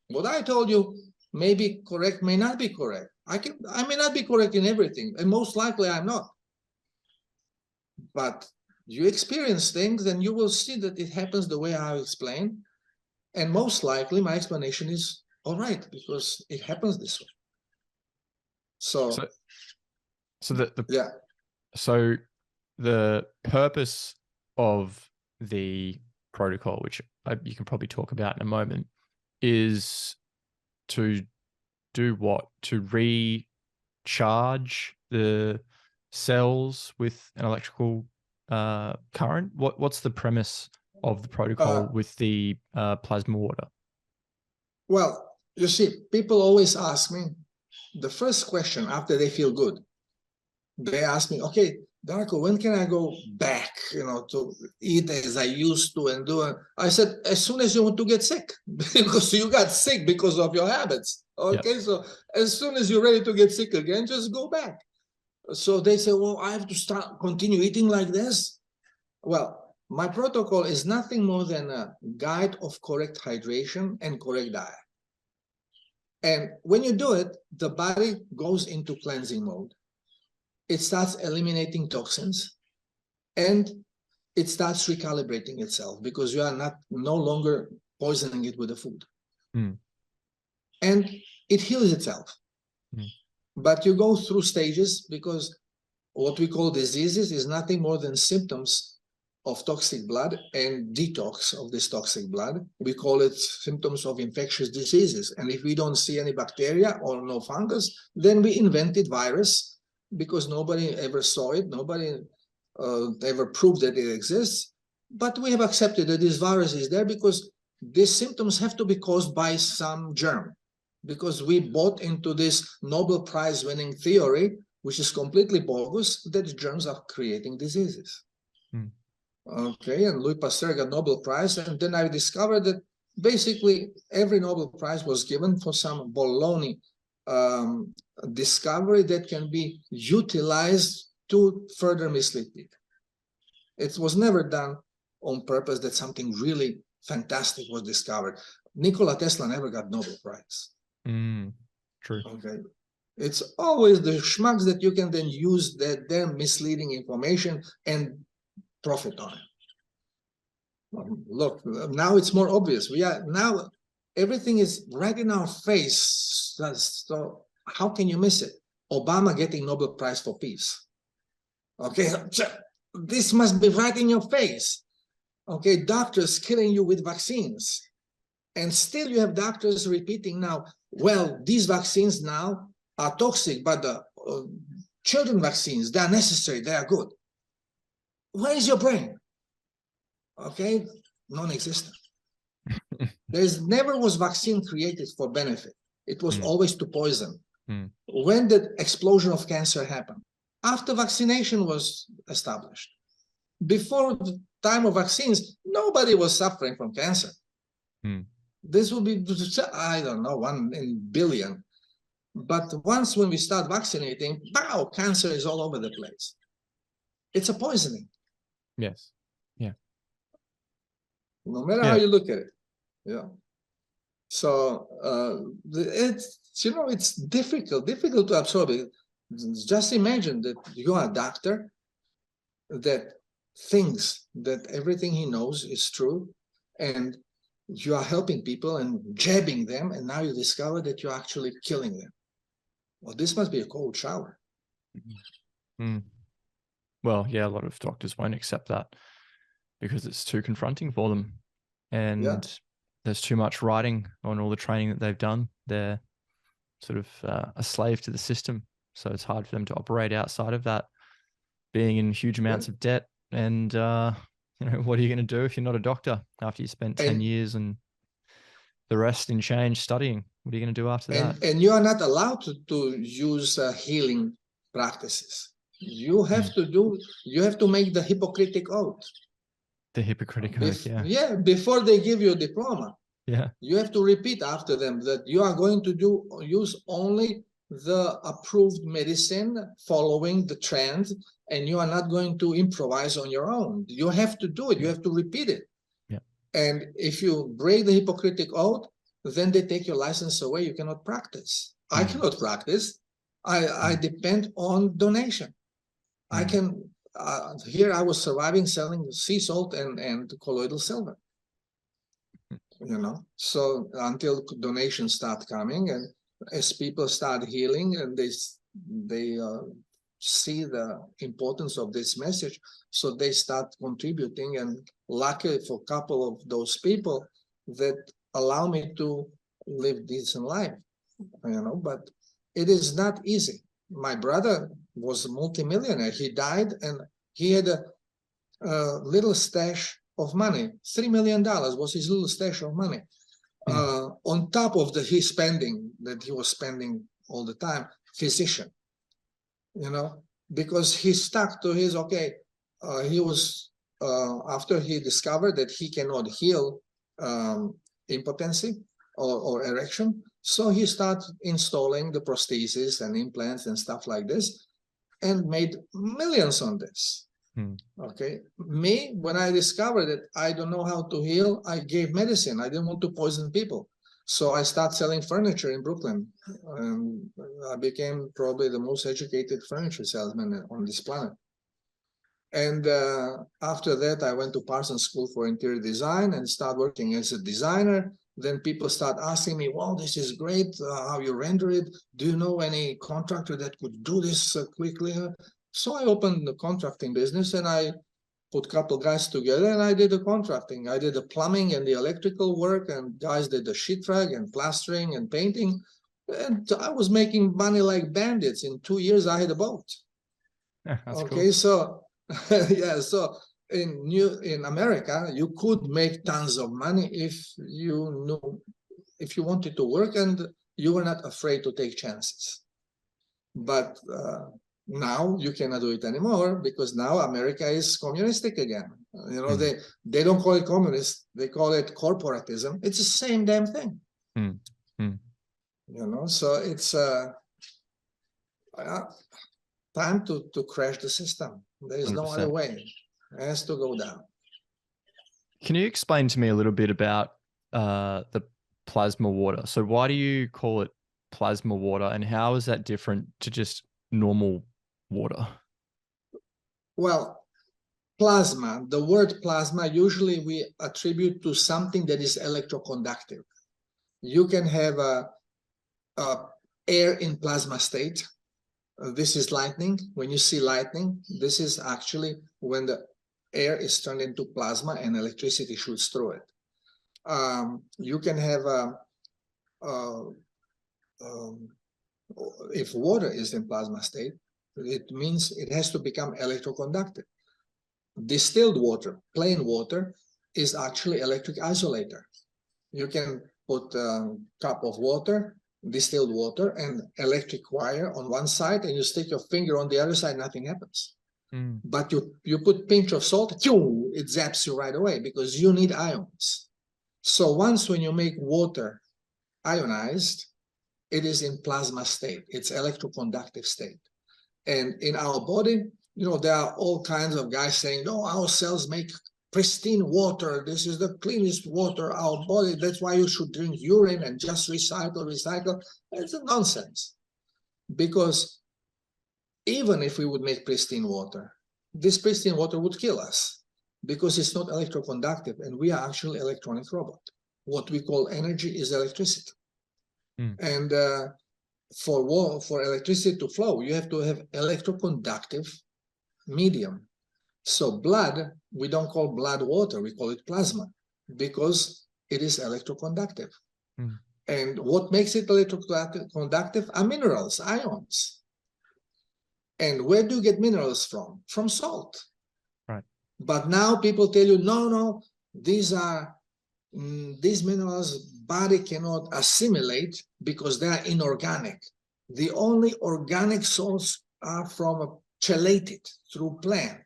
What I told you may be correct, may not be correct. I may not be correct in everything, and most likely I'm not. But you experience things, and you will see that it happens the way I explain. And most likely my explanation is all right, because it happens this way. So the purpose of the protocol, which you can probably talk about in a moment, is to do what? To recharge the cells with an electrical current? What's the premise of the protocol with the plasma water? Well, you see, people always ask me, the first question after they feel good, they ask me, okay, Darko, when can I go back, to eat as I used to and do it? I said, as soon as you want to get sick, because you got sick because of your habits. Okay, yep. So as soon as you're ready to get sick again, just go back. So they say, well, I have to continue eating like this. Well, my protocol is nothing more than a guide of correct hydration and correct diet. And when you do it, the body goes into cleansing mode. It starts eliminating toxins, and it starts recalibrating itself, because you are no longer poisoning it with the food. And it heals itself. But you go through stages, because what we call diseases is nothing more than symptoms of toxic blood and detox of this toxic blood. We call it symptoms of infectious diseases. And if we don't see any bacteria or no fungus, then we invented virus, because nobody ever saw it. Nobody ever proved that it exists. But we have accepted that this virus is there, because these symptoms have to be caused by some germ, because we bought into this Nobel Prize winning theory, which is completely bogus, that germs are creating diseases. Okay, and Louis Pasteur got Nobel Prize, and then I discovered that basically every Nobel Prize was given for some baloney discovery that can be utilized to further mislead people. It was never done on purpose that something really fantastic was discovered. Nikola Tesla never got Nobel Prize. True. Okay. It's always the schmucks that you can then use their misleading information and profit on it. Look, now it's more obvious. Now everything is right in our face. So how can you miss it? Obama getting Nobel Prize for peace. Okay, this must be right in your face. Okay, doctors killing you with vaccines. And still you have doctors repeating now, well, these vaccines now are toxic, but the children vaccines, they are necessary, they are good. Where is your brain? Okay, non-existent. There's never was vaccine created for benefit. It was always to poison. When did explosion of cancer happen? After vaccination was established. Before the time of vaccines, nobody was suffering from cancer. This will be, I don't know, 1 in billion. But once when we start vaccinating, wow, cancer is all over the place. It's a poisoning. Yes. Yeah. No matter how you look at it. Yeah. So it's, you know, it's difficult to absorb it. Just imagine that you are a doctor that thinks that everything he knows is true, and you are helping people and jabbing them, and now you discover that you're actually killing them. Well, this must be a cold shower. Well, yeah, a lot of doctors won't accept that because it's too confronting for them. And there's too much writing on all the training that they've done. They're sort of a slave to the system. So it's hard for them to operate outside of that, being in huge amounts of debt. And, you know, what are you going to do if you're not a doctor after you spent 10 years and the rest in change studying? What are you going to do after that? And you are not allowed to use healing practices. You have to make the Hippocratic oath. The Hippocratic oath, yeah. Yeah, before they give you a diploma. Yeah. You have to repeat after them that you are going to use only the approved medicine following the trend, and you are not going to improvise on your own. You have to do it. You have to repeat it. Yeah. And if you break the Hippocratic oath, then they take your license away. You cannot practice. I cannot practice. I depend on donation. I can, here I was surviving selling sea salt and colloidal silver. You know, so until donations start coming, and as people start healing and they see the importance of this message, so they start contributing. And luckily for a couple of those people that allow me to live decent life, you know, but it is not easy. My brother was a multimillionaire. He died and he had a little stash of money. $3 million was his little stash of money. On top of his spending that he was spending all the time, physician, you know, because he stuck to his, he was, after he discovered that he cannot heal impotency or erection, so he started installing the prosthesis and implants and stuff like this, and made millions on this. Okay, me, when I discovered that I don't know how to heal, I gave medicine. I didn't want to poison people. So I started selling furniture in Brooklyn. And I became probably the most educated furniture salesman on this planet. And after that, I went to Parsons School for Interior Design and started working as a designer. Then people start asking me, wow, this is great, how you render it. Do you know any contractor that could do this quickly? So I opened the contracting business, and I put a couple guys together, and I did the contracting. I did the plumbing and the electrical work, and guys did the sheetrock and plastering and painting. And I was making money like bandits. In 2 years, I had a boat. Okay, cool. So yeah, so in America, you could make tons of money if you wanted to work and you were not afraid to take chances. But now you cannot do it anymore, because now America is communistic again. You know, they don't call it communist, they call it corporatism. It's the same damn thing. You know, so it's time to crash the system. There is 100%. No other way. It has to go down. Can you explain to me a little bit about the plasma water? So why do you call it plasma water, and how is that different to just normal water? Well, plasma, the word plasma, usually we attribute to something that is electroconductive. You can have air in plasma state. This is lightning. When you see lightning, this is actually when the air is turned into plasma and electricity shoots through it. You can have if water is in plasma state, it means it has to become electroconductive. Distilled water, plain water, is actually electric isolator. You can put a cup of water, distilled water, and electric wire on one side, and you stick your finger on the other side, nothing happens. But you put pinch of salt, it zaps you right away, because you need ions. So once when you make water ionized, it is in plasma state. It's electroconductive state. And in our body, you know, there are all kinds of guys saying, no, our cells make pristine water. This is the cleanest water, our body. That's why you should drink urine and just recycle. It's nonsense. Because even if we would make pristine water, this pristine water would kill us because it's not electroconductive, and we are actually electronic robot. What we call energy is electricity. And for electricity to flow, you have to have electroconductive medium. So blood, we don't call blood water, we call it plasma, because it is electroconductive. And what makes it electroconductive are minerals, ions. And where do you get minerals from? From salt. Right. But now people tell you, no, these minerals body cannot assimilate because they are inorganic. The only organic salts are from chelated through plant,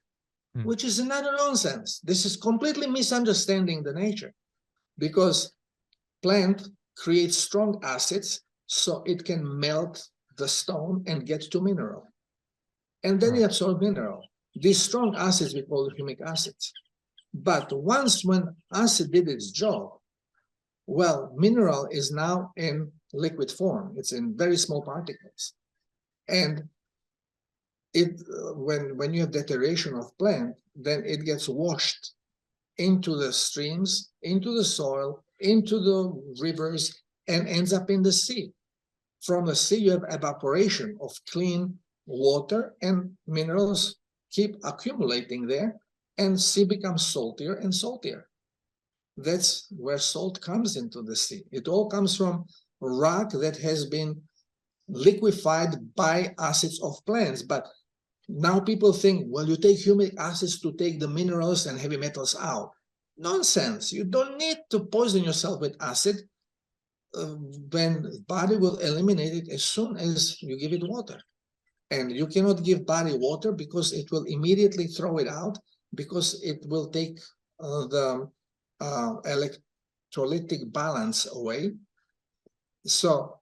which is another nonsense. This is completely misunderstanding the nature, because plant creates strong acids so it can melt the stone and get to mineral. And then it absorbs mineral. These strong acids we call humic acids. But once when acid did its job, well, mineral is now in liquid form. It's in very small particles. And it when you have deterioration of plant, then it gets washed into the streams, into the soil, into the rivers, and ends up in the sea. From the sea, you have evaporation of clean water, and minerals keep accumulating there, and sea becomes saltier and saltier. That's where salt comes into the sea. It all comes from rock that has been liquefied by acids of plants. But now people think, well, you take humic acids to take the minerals and heavy metals out. Nonsense. You don't need to poison yourself with acid. When the body will eliminate it as soon as you give it water. And you cannot give body water because it will immediately throw it out, because it will take the electrolytic balance away. So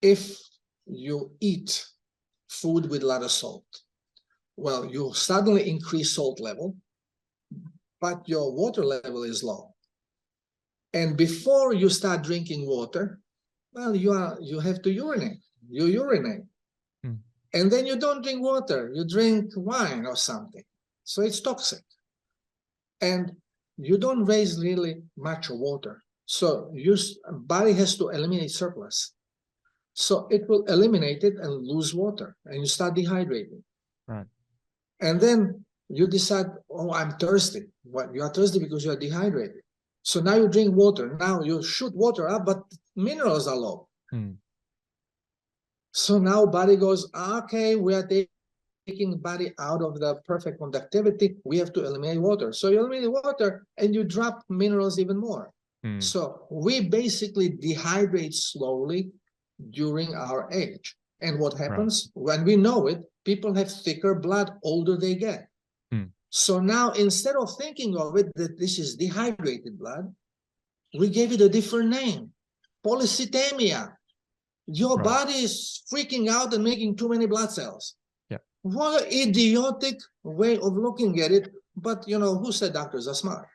if you eat food with a lot of salt, well, you suddenly increase salt level, but your water level is low. And before you start drinking water, well, you have to urinate. You urinate. And then you don't drink water. You drink wine or something. So it's toxic. And you don't raise really much water. So your body has to eliminate surplus. So it will eliminate it and lose water. And you start dehydrating. Right. And then you decide, oh, I'm thirsty. What? You are thirsty because you are dehydrated. So now you drink water. Now you shoot water up, but minerals are low. So now body goes, okay, we are taking body out of the perfect conductivity. We have to eliminate water. So you eliminate water and you drop minerals even more. So we basically dehydrate slowly during our age. And what happens when we know it, people have thicker blood older they get. So now, instead of thinking of it that this is dehydrated blood, we gave it a different name, polycythemia. Your body is freaking out and making too many blood cells. Yeah. What an idiotic way of looking at it. But, you know, who said doctors are smart?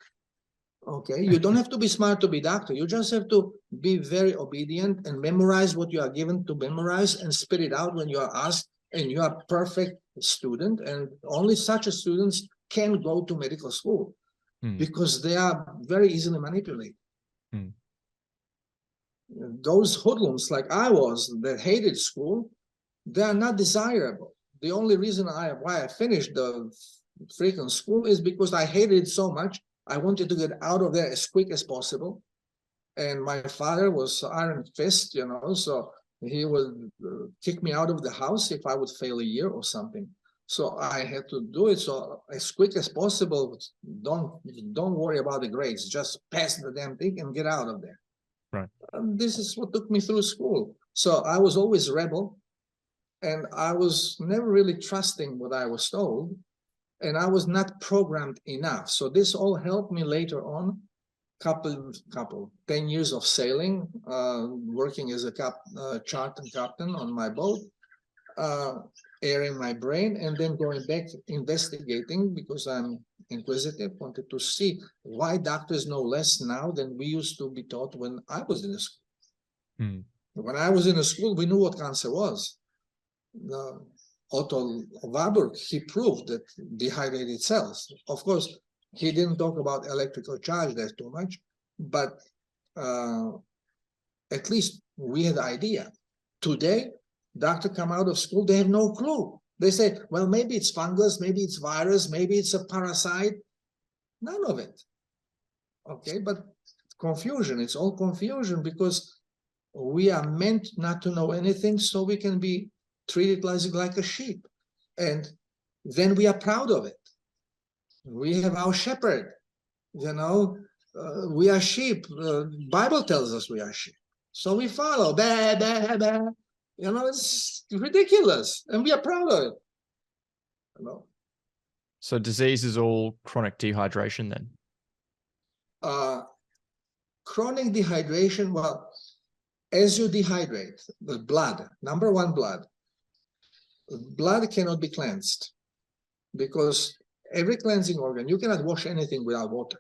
Okay, you don't have to be smart to be doctor. You just have to be very obedient and memorize what you are given to memorize and spit it out when you are asked, and you are perfect student. And only such a students can go to medical school because they are very easily manipulated. Those hoodlums like I was that hated school, they are not desirable. The only reason why I finished the freaking school is because I hated it so much. I wanted to get out of there as quick as possible. And my father was iron fist, you know, so he would kick me out of the house if I would fail a year or something. So I had to do it so as quick as possible. Don't worry about the grades. Just pass the damn thing and get out of there. Right. And this is what took me through school. So I was always rebel, and I was never really trusting what I was told, and I was not programmed enough. So this all helped me later on. 10 years of sailing, working as a charter captain on my boat, airing my brain, and then going back investigating because I'm inquisitive, wanted to see why doctors know less now than we used to be taught when I was in the school. When I was in the school, we knew what cancer was. Otto Warburg, he proved that dehydrated cells. Of course, he didn't talk about electrical charge there too much, but at least we had an idea. Today, doctors come out of school, they have no clue. They say, well, maybe it's fungus, maybe it's virus, maybe it's a parasite. None of it. Okay, but confusion, it's all confusion because we are meant not to know anything so we can be treated like a sheep. And then we are proud of it. We have our shepherd, you know, we are sheep. Bible tells us we are sheep. So we follow, bah, bah, bah. You know, it's ridiculous. And we are proud of it. You know? So disease is all chronic dehydration then? Chronic dehydration, well, as you dehydrate, the blood, number one, blood cannot be cleansed because every cleansing organ, you cannot wash anything without water,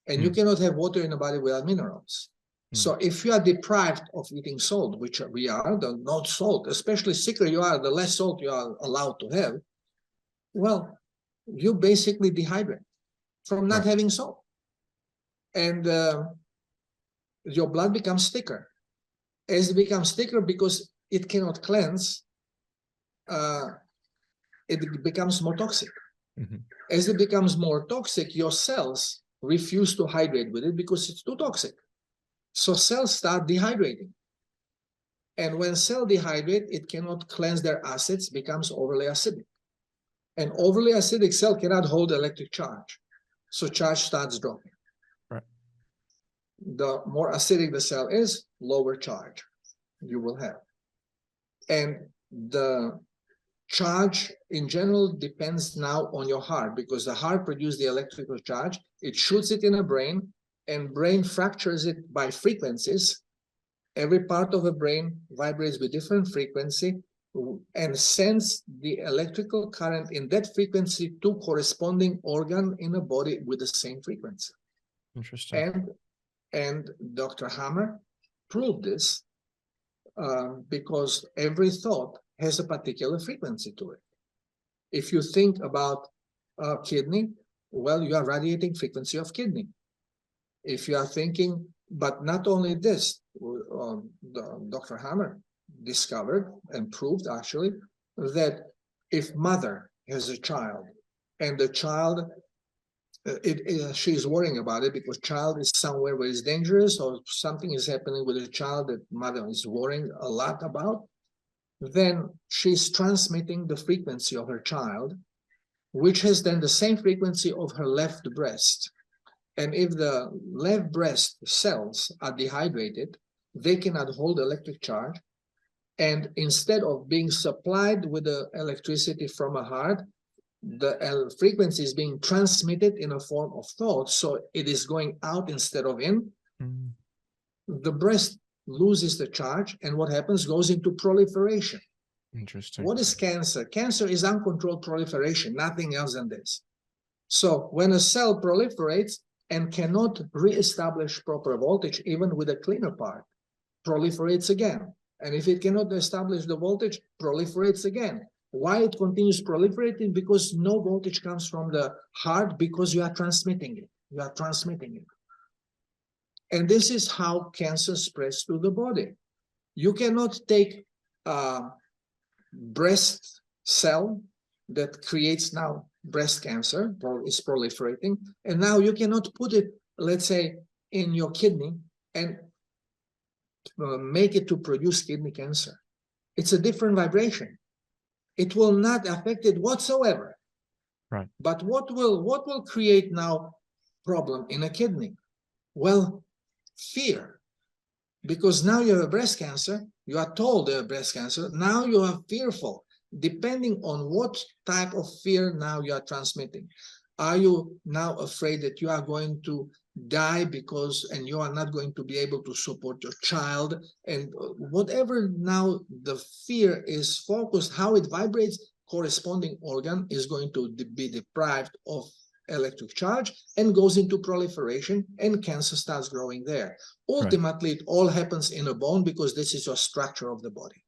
and you cannot have water in the body without minerals. So if you are deprived of eating salt, which we are, the not salt, especially sicker you are, the less salt you are allowed to have, well, you basically dehydrate from not having salt. And your blood becomes thicker. As it becomes thicker because it cannot cleanse, it becomes more toxic. As it becomes more toxic, your cells refuse to hydrate with it because it's too toxic. So cells start dehydrating. And when cell dehydrate, it cannot cleanse their acids, becomes overly acidic. An overly acidic cell cannot hold electric charge. So charge starts dropping. Right. The more acidic the cell is, lower charge you will have. And the charge in general depends now on your heart, because the heart produces the electrical charge, it shoots it in a brain, and brain fractures it by frequencies. Every part of the brain vibrates with different frequency and sends the electrical current in that frequency to corresponding organ in the body with the same frequency. Interesting. And Dr. Hammer proved this because every thought has a particular frequency to it. If you think about kidney, well, you are radiating frequency of kidney. If you are thinking, but not only this, Dr. Hammer discovered and proved actually that if mother has a child and the child, she's worrying about it because child is somewhere where it's dangerous or something is happening with the child that mother is worrying a lot about, then she's transmitting the frequency of her child, which has then the same frequency of her left breast. And if the left breast cells are dehydrated, they cannot hold electric charge. And instead of being supplied with the electricity from a heart, the frequency is being transmitted in a form of thought, so it is going out instead of in. The breast loses the charge, and what happens? Goes into proliferation. Interesting. What is cancer? Cancer is uncontrolled proliferation, nothing else than this. So when a cell proliferates and cannot re-establish proper voltage, even with a cleaner part, proliferates again. And if it cannot establish the voltage, proliferates again. Why it continues proliferating? Because no voltage comes from the heart, because you are transmitting it. You are transmitting it. And this is how cancer spreads through the body. You cannot take a breast cell that creates now breast cancer, is proliferating, and now you cannot put it, let's say, in your kidney and make it to produce kidney cancer. It's a different vibration. It will not affect it whatsoever. Right. But what will create now problem in a kidney? Well, fear. Because now you have a breast cancer, you are told you have breast cancer, now you are fearful, depending on what type of fear now you are transmitting. Are you now afraid that you are going to die and you are not going to be able to support your child? And whatever now the fear is focused, how it vibrates, corresponding organ is going to be deprived of electric charge and goes into proliferation, and cancer starts growing there. Ultimately, it all happens in a bone, because this is your structure of the body.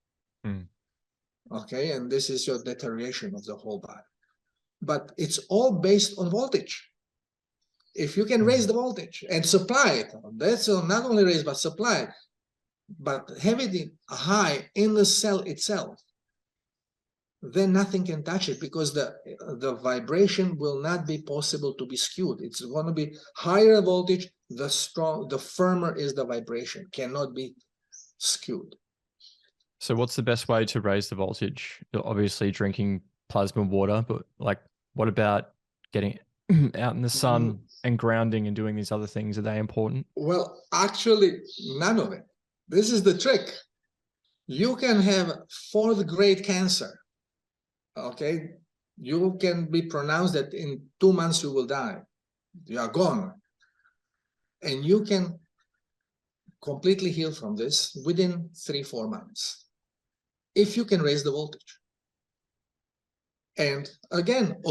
Okay, and this is your deterioration of the whole body. But it's all based on voltage. If you can raise the voltage and supply it, that's not only raise but supply it, but have it high in the cell itself, then nothing can touch it, because the vibration will not be possible to be skewed. It's going to be higher voltage, the firmer is the vibration, cannot be skewed. So what's the best way to raise the voltage? Obviously drinking plasma water, but like, what about getting out in the sun and grounding and doing these other things? Are they important? Well, actually, none of it. This is the trick. You can have 4th grade cancer. Okay, you can be pronounced that in 2 months you will die. You are gone. And you can completely heal from this within 3-4 months, if you can raise the voltage. And again,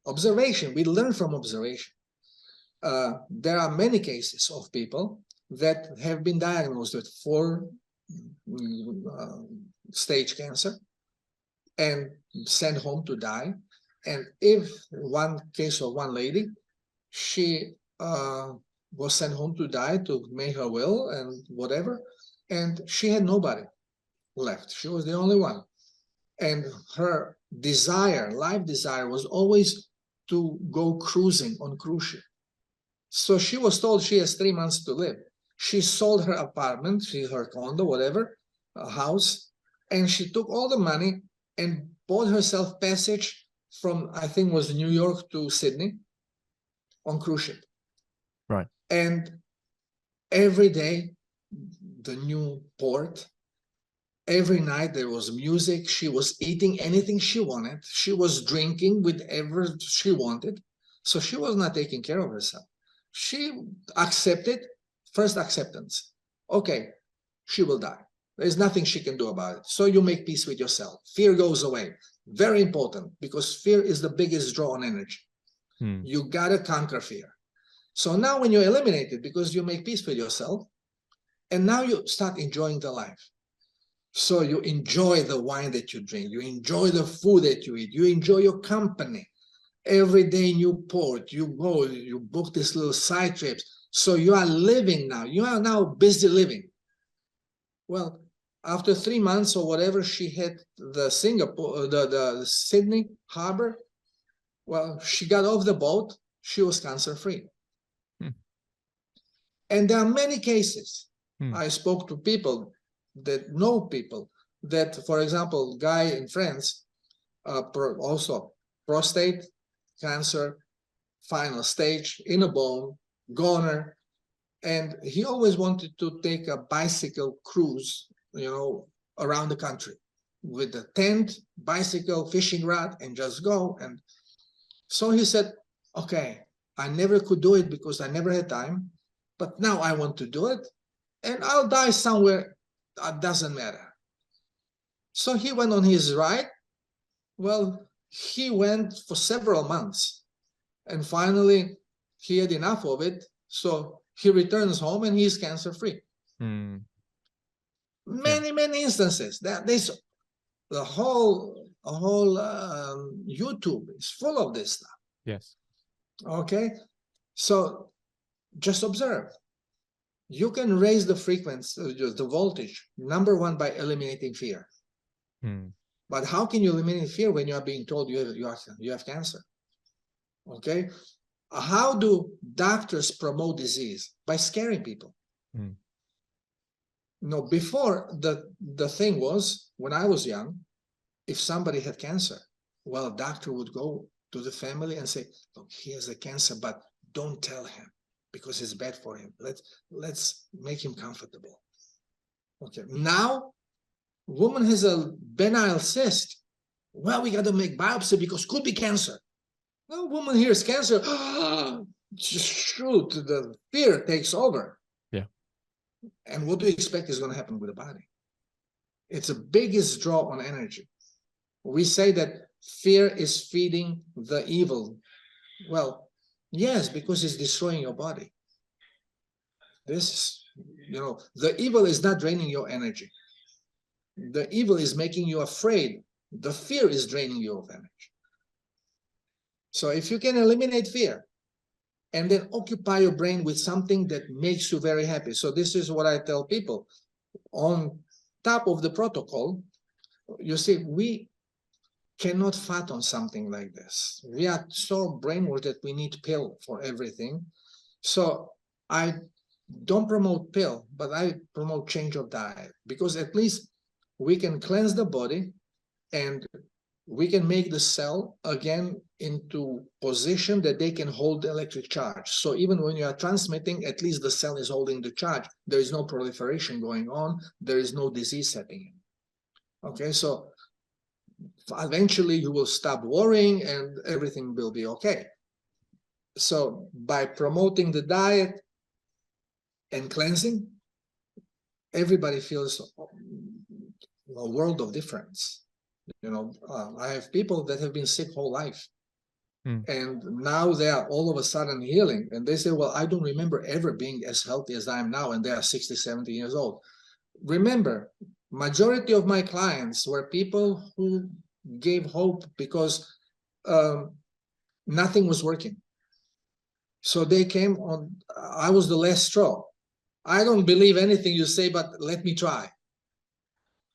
observation. We learn from observation. There are many cases of people that have been diagnosed with 4-stage cancer and sent home to die. And if one case of one lady, she was sent home to die to make her will and whatever, and she had nobody left. She was the only one. And her desire, life desire, was always to go cruising on cruise ship. So she was told she has 3 months to live. She sold her apartment, her condo, whatever, a house, and she took all the money and bought herself passage from, I think, was New York to Sydney on cruise ship. Right. And every day, the new port, every night there was music. She was eating anything she wanted. She was drinking whatever she wanted. So she was not taking care of herself. She accepted, first acceptance. Okay, she will die. There's nothing she can do about it. So you make peace with yourself. Fear goes away. Very important, because fear is the biggest draw on energy. You gotta conquer fear. So now when you eliminate it, because you make peace with yourself, and now you start enjoying the life. So you enjoy the wine that you drink, you enjoy the food that you eat, you enjoy your company. Every day new port, you go, you book this little side trips. So you are living now. You are now busy living. Well, after 3 months or whatever, she hit the Sydney harbor. Well, she got off the boat. She was cancer-free. And there are many cases. I spoke to people that know people that, for example, guy in France, also prostate cancer, final stage, in a bone, goner, and he always wanted to take a bicycle cruise, around the country. with the tent, bicycle, fishing rod, and just go. And so he said, okay, I never could do it because I never had time, but now I want to do it, and I'll die somewhere. It doesn't matter. So he went on his ride. Well, he went for several months, and finally he had enough of it. So he returns home and he's cancer-free. Many instances. That this the whole YouTube is full of this stuff. Yes. Okay, so just observe. You can raise the frequency, the voltage, number one, by eliminating fear. But how can you eliminate fear when you are being told you have cancer? Okay, how do doctors promote disease? By scaring people. No, before the thing was, when I was young, if somebody had cancer, well, a doctor would go to the family and say, look, he has a cancer, but don't tell him because it's bad for him. Let's make him comfortable. Okay, now woman has a benign cyst. Well, we got to make biopsy because could be cancer. Well, woman hears cancer, shoot, the fear takes over. Yeah. And what do you expect is going to happen with the body? It's the biggest draw on energy. We say that fear is feeding the evil. Well, yes, because it's destroying your body. This, the evil is not draining your energy. The evil is making you afraid. The fear is draining you of energy. So if you can eliminate fear and then occupy your brain with something that makes you very happy. So this is what I tell people. On top of the protocol, you see, we cannot fight on something like this. We are so brainwashed that we need pill for everything. So I don't promote pill, but I promote change of diet, because at least we can cleanse the body and we can make the cell again into position that they can hold the electric charge. So even when you are transmitting, at least the cell is holding the charge. There is no proliferation going on. There is no disease setting in. Okay, so eventually you will stop worrying and everything will be okay. So by promoting the diet and cleansing, everybody feels a world of difference. I have people that have been sick whole life, and now they are all of a sudden healing, and they say, well, I don't remember ever being as healthy as I am now, and they are 60, 70 years old. Remember, majority of my clients were people who gave hope because nothing was working. So they came on, I was the last straw. I don't believe anything you say, but let me try.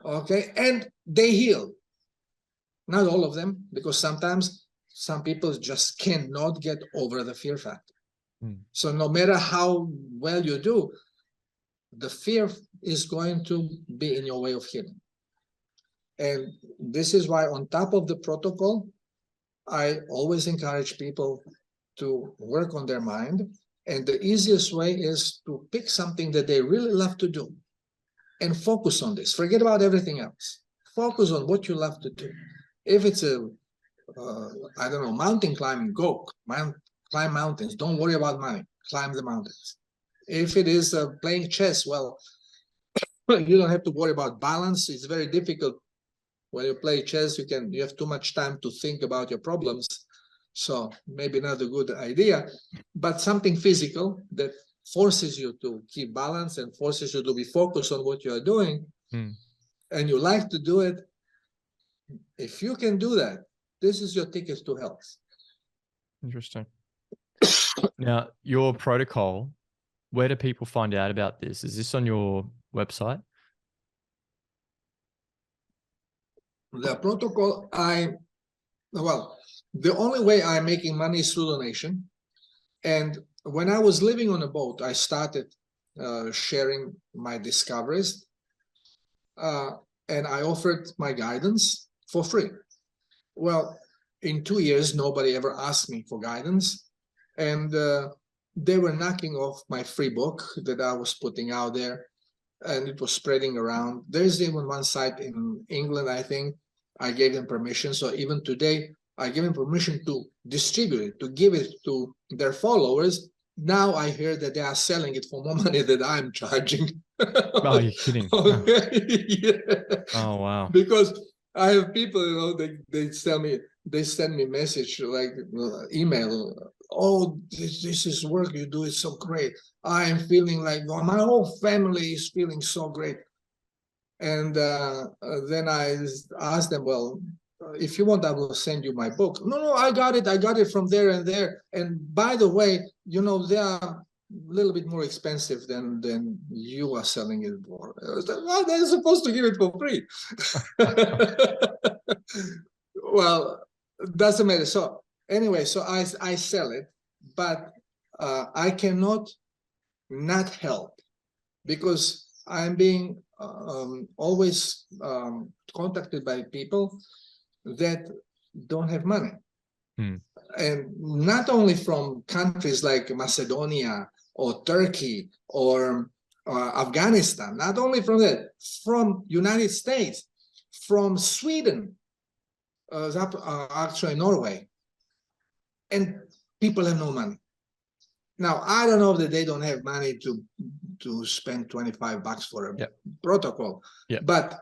Okay, and they healed. Not all of them, because sometimes some people just cannot get over the fear factor. So no matter how well you do, the fear is going to be in your way of healing. And this is why on top of the protocol, I always encourage people to work on their mind. And the easiest way is to pick something that they really love to do and focus on this. Forget about everything else. Focus on what you love to do. If it's I don't know, mountain climbing, go. Climb mountains. Don't worry about money. Climb the mountains. If it is playing chess, well, you don't have to worry about balance. It's very difficult when you play chess. You have too much time to think about your problems. So maybe not a good idea, but something physical that forces you to keep balance and forces you to be focused on what you are doing, and you like to do it. If you can do that, this is your ticket to health. Interesting. Now, your protocol, where do people find out about this? Is this on your website? The protocol, the only way I'm making money is through donation. And when I was living on a boat, I started sharing my discoveries, and I offered my guidance for free. Well, in 2 years, nobody ever asked me for guidance, and they were knocking off my free book that I was putting out there. and it was spreading around. There's even one site in England, I think. I gave them permission. So even today, I give them permission to distribute it, to give it to their followers. Now I hear that they are selling it for more money than I'm charging. Oh, you're kidding. Yeah. Oh, wow. Because I have people, they send me message like email. Oh, this is work you do is so great. I am feeling like my whole family is feeling so great. And then I asked them, well, if you want, I will send you my book. No, I got it from there and there. And by the way, they are a little bit more expensive than you are selling it for. Well, they're supposed to give it for free. Well, doesn't matter. So anyway, so I sell it, but I cannot not help, because I'm being always contacted by people that don't have money. And not only from countries like Macedonia or Turkey or Afghanistan, not only from that, from United States, from Sweden, actually Norway, and people have no money. Now, I don't know that they don't have money to spend $25 for a protocol, but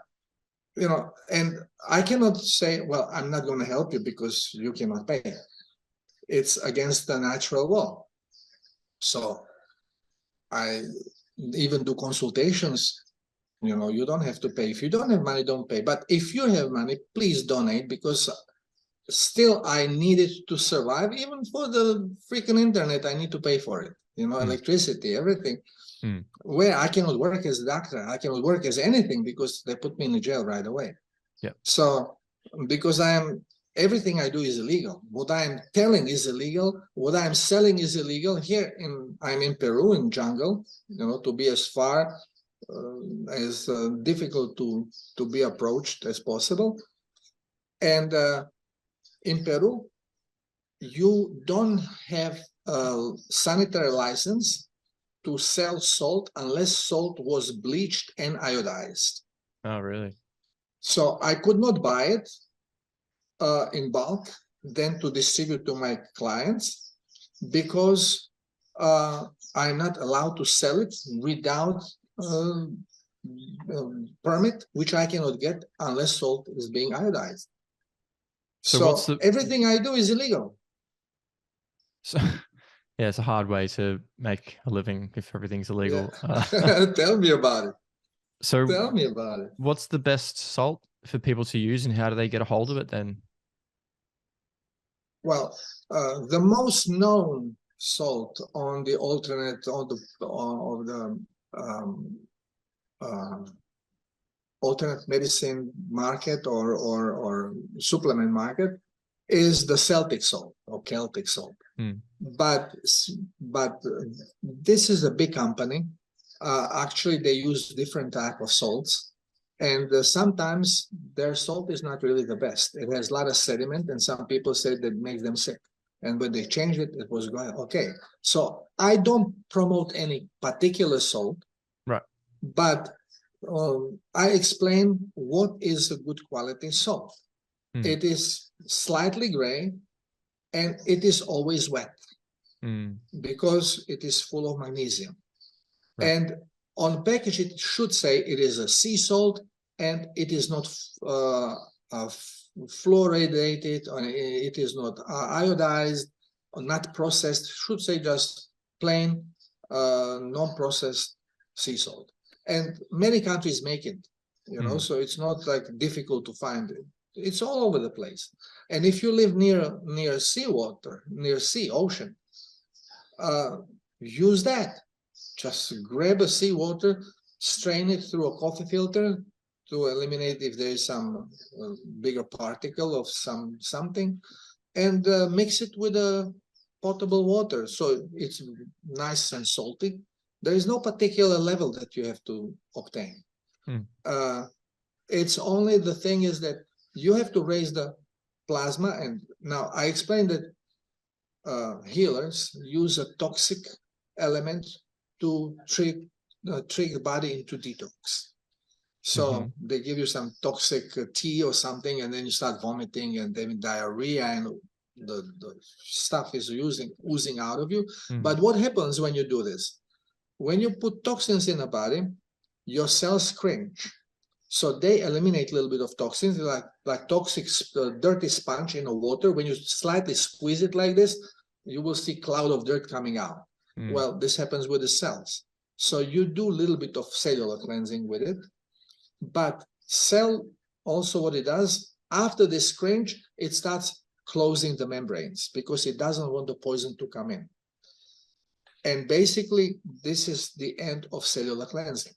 and I cannot say, well, I'm not going to help you because you cannot pay. It's against the natural law. So I even do consultations. You don't have to pay. If you don't have money, don't pay. But if you have money, please donate, because still I need it to survive. Even for the freaking internet, I need to pay for it. Electricity, everything. Where I cannot work as a doctor, I cannot work as anything, because they put me in the jail right away. So because everything I do is illegal. What I'm telling is illegal. What I'm selling is illegal. I'm in Peru, in jungle, to be as far as difficult to be approached as possible. And in Peru, you don't have a sanitary license to sell salt unless salt was bleached and iodized. Oh, really? So I could not buy it in bulk, then to distribute to my clients, because I'm not allowed to sell it without permit, which I cannot get unless salt is being iodized. So everything I do is illegal. So, yeah, it's a hard way to make a living if everything's illegal. Tell me about it. So tell me about it. What's the best salt for people to use, and how do they get a hold of it then? Well, the most known salt on the alternate alternate medicine market or supplement market is the Celtic salt or Celtic salt. But this is a big company. Actually, they use different type of salts, and sometimes their salt is not really the best. It has a lot of sediment, and some people say that makes them sick. And when they changed it, it was going okay. So I don't promote any particular salt, right? But I explain what is a good quality salt. It is slightly gray, and it is always wet because it is full of magnesium. Right. And on package, it should say it is a sea salt, and it is not fluoridated, or it is not iodized, or not processed. It should say just plain, non-processed sea salt. And many countries make it, so it's not like difficult to find it. It's all over the place. And if you live near seawater, near ocean, use that. Just grab a seawater, strain it through a coffee filter to eliminate if there is some bigger particle of something, and mix it with a potable water, so it's nice and salty. There is no particular level that you have to obtain. It's only the thing is that you have to raise the plasma. And now I explained that healers use a toxic element to treat trick the body into detox. So they give you some toxic tea or something, and then you start vomiting and then diarrhea, and the stuff is oozing out of you. But what happens when you do this? When you put toxins in the body, your cells cringe. So they eliminate a little bit of toxins, like toxic dirty sponge in the water. When you slightly squeeze it like this, you will see cloud of dirt coming out. Well, this happens with the cells. So you do a little bit of cellular cleansing with it. But cell, also what it does, after this cringe, it starts closing the membranes because it doesn't want the poison to come in. And basically, this is the end of cellular cleansing.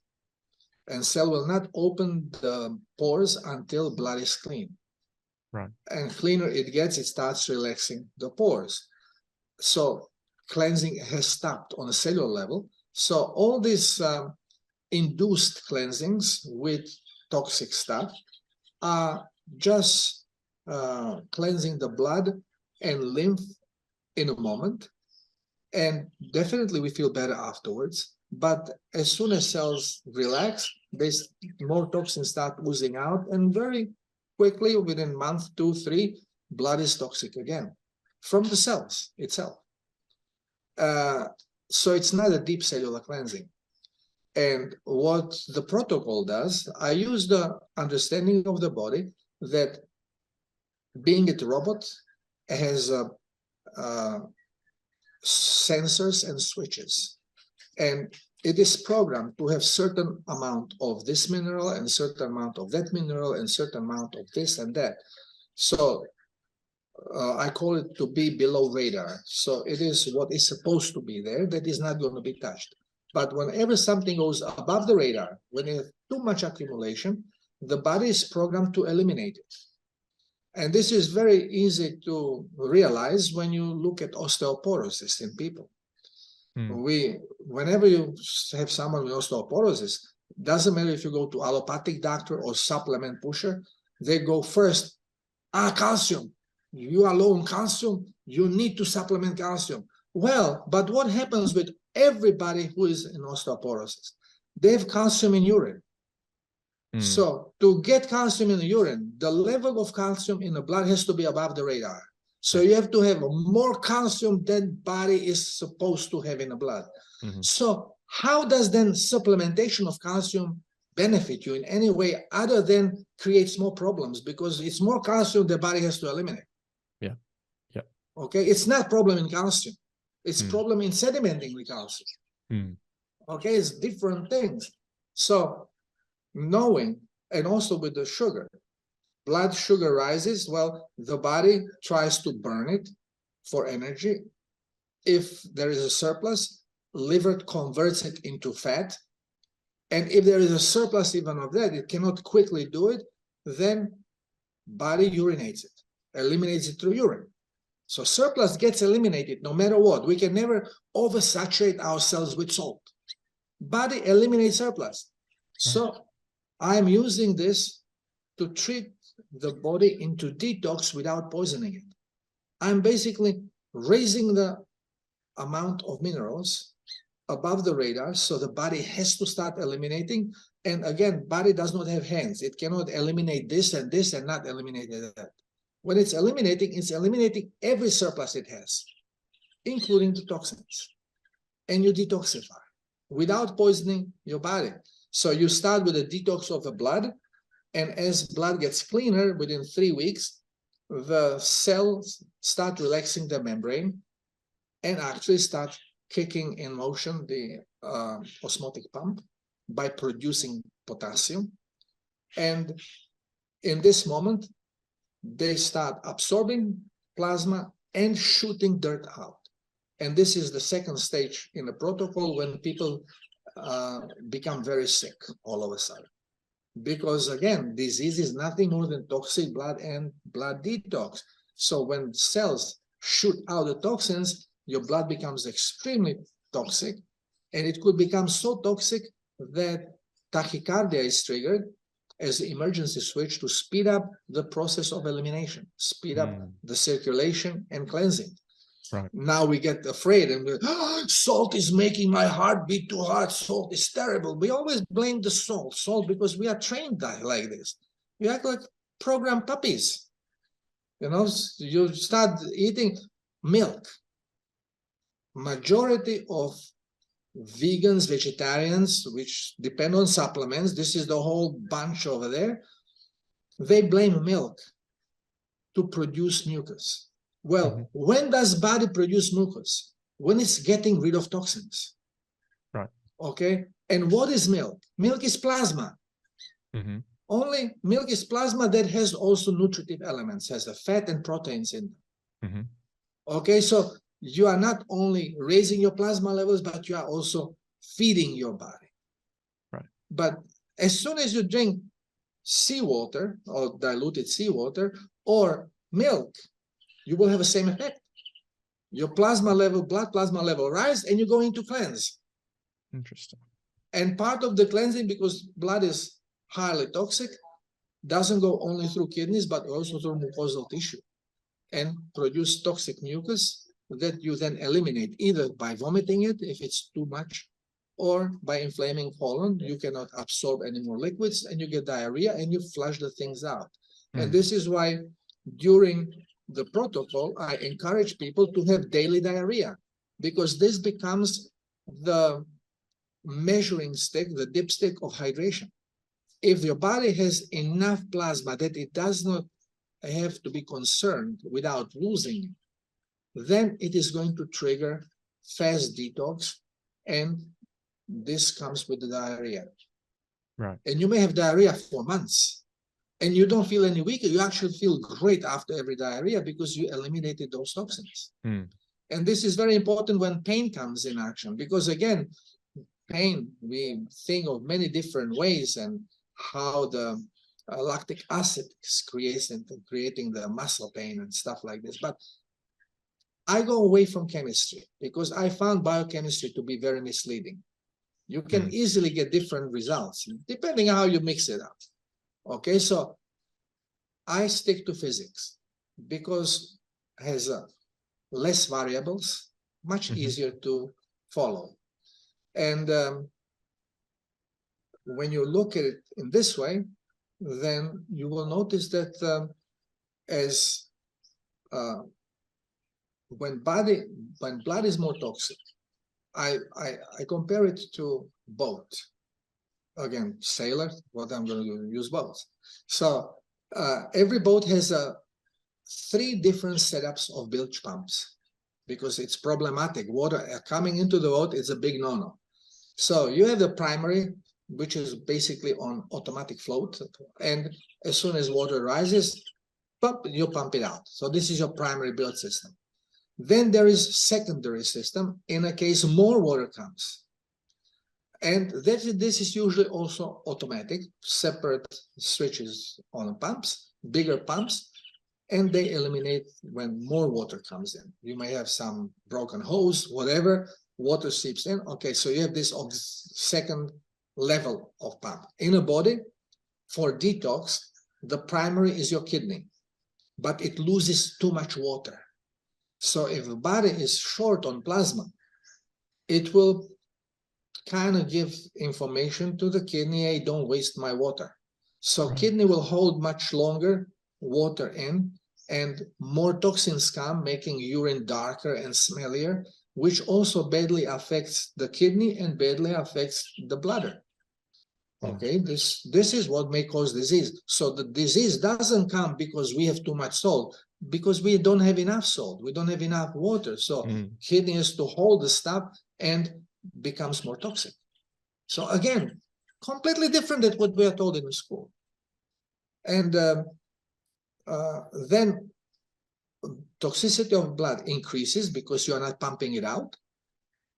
And cell will not open the pores until blood is clean. Right. And cleaner it gets, it starts relaxing the pores. So cleansing has stopped on a cellular level. So all these induced cleansings with toxic stuff are just cleansing the blood and lymph in a moment, and definitely we feel better afterwards. But as soon as cells relax, more toxins start oozing out, and very quickly, within a month, 2, 3, blood is toxic again from the cells itself. So it's not a deep cellular cleansing. And what the protocol does, I use the understanding of the body that being a robot has sensors and switches. And it is programmed to have certain amount of this mineral and certain amount of that mineral and certain amount of this and that. So I call it to be below radar. So it is what is supposed to be there that is not going to be touched. But whenever something goes above the radar, when there's too much accumulation, the body is programmed to eliminate it. And this is very easy to realize when you look at osteoporosis in people. Whenever you have someone with osteoporosis, doesn't matter if you go to allopathic doctor or supplement pusher, they go first, calcium. You are low on calcium, you need to supplement calcium. Well, but what happens with everybody who is in osteoporosis? They have calcium in urine. So to get calcium in the urine, the level of calcium in the blood has to be above the radar. So you have to have more calcium than body is supposed to have in the blood. So how does then supplementation of calcium benefit you in any way other than creates more problems? Because it's more calcium the body has to eliminate. Okay, it's not problem in calcium. It's problem in sedimenting the calcium. Okay, it's different things. So knowing, and also with the sugar, blood sugar rises, well, the body tries to burn it for energy. If there is a surplus, liver converts it into fat. And if there is a surplus even of that, it cannot quickly do it, then body urinates it, eliminates it through urine. So surplus gets eliminated no matter what. We can never oversaturate ourselves with salt. Body eliminates surplus. So I'm using this to treat the body into detox without poisoning it. I'm basically raising the amount of minerals above the radar, so the body has to start eliminating. And again, body does not have hands. It cannot eliminate this and not eliminate that. When it's eliminating every surplus it has, including the toxins. And you detoxify without poisoning your body. So you start with a detox of the blood, and as blood gets cleaner, within 3 weeks, the cells start relaxing the membrane and actually start kicking in motion the osmotic pump by producing potassium. And in this moment, they start absorbing plasma and shooting dirt out. And this is the second stage in the protocol when people become very sick all of a sudden. Because again, disease is nothing more than toxic blood and blood detox. So when cells shoot out the toxins, your blood becomes extremely toxic, and it could become so toxic that tachycardia is triggered as the emergency switch to speed up the process of elimination, speed up the circulation and cleansing. Right. Now we get afraid and we're, oh, salt is making my heart beat too hard. Salt is terrible. We always blame the salt because we are trained like this. We act like programmed puppies. You know, you start eating milk. Majority of vegans, vegetarians, which depend on supplements, this is the whole bunch over there, they blame milk to produce mucus. Well, when does body produce mucus? When it's getting rid of toxins. Right. Okay. And what is milk? Milk is plasma. Only milk is plasma that has also nutritive elements, has the fat and proteins in them. Okay, so you are not only raising your plasma levels, but you are also feeding your body. Right. But as soon as you drink seawater or diluted seawater or milk, you will have the same effect. Your plasma level, blood plasma level rise, and you go into cleanse. Interesting. And part of the cleansing, because blood is highly toxic, doesn't go only through kidneys, but also through mucosal tissue and produce toxic mucus that you then eliminate either by vomiting it if it's too much, or by inflaming colon. You cannot absorb any more liquids and you get diarrhea and you flush the things out. And this is why during the protocol, I encourage people to have daily diarrhea, because this becomes the measuring stick, the dipstick of hydration. If your body has enough plasma that it does not have to be concerned without losing it, then it is going to trigger fast detox, and this comes with the diarrhea. Right. And you may have diarrhea for months, and you don't feel any weaker. You actually feel great after every diarrhea because you eliminated those toxins. And this is very important when pain comes in action, because again, pain, we think of many different ways and how the lactic acid is creating the muscle pain and stuff like this. But I go away from chemistry because I found biochemistry to be very misleading. You can easily get different results depending on how you mix it up. Okay, so I stick to physics because it has less variables, much easier to follow. And when you look at it in this way, then you will notice that when blood is more toxic, I compare it to boat. Again, sailor, what I'm going to use boats. So every boat has 3 different setups of bilge pumps because it's problematic. Water coming into the boat is a big no-no. So you have the primary, which is basically on automatic float, and as soon as water rises, you pump it out. So this is your primary bilge system. Then there is secondary system in a case more water comes. And this is usually also automatic, separate switches on pumps, bigger pumps, and they eliminate when more water comes in. You may have some broken hose, whatever, water seeps in. Okay, so you have this second level of pump. In a body, for detox, the primary is your kidney, but it loses too much water. So if the body is short on plasma, it will kind of give information to the kidney, hey, don't waste my water. So kidney will hold much longer water in, and more toxins come, making urine darker and smellier, which also badly affects the kidney and badly affects the bladder. Okay, this is what may cause disease. So the disease doesn't come because we have too much salt, because we don't have enough salt, we don't have enough water. So kidney has to hold the stuff and becomes more toxic. So again, completely different than what we are told in the school. And then toxicity of blood increases because you are not pumping it out.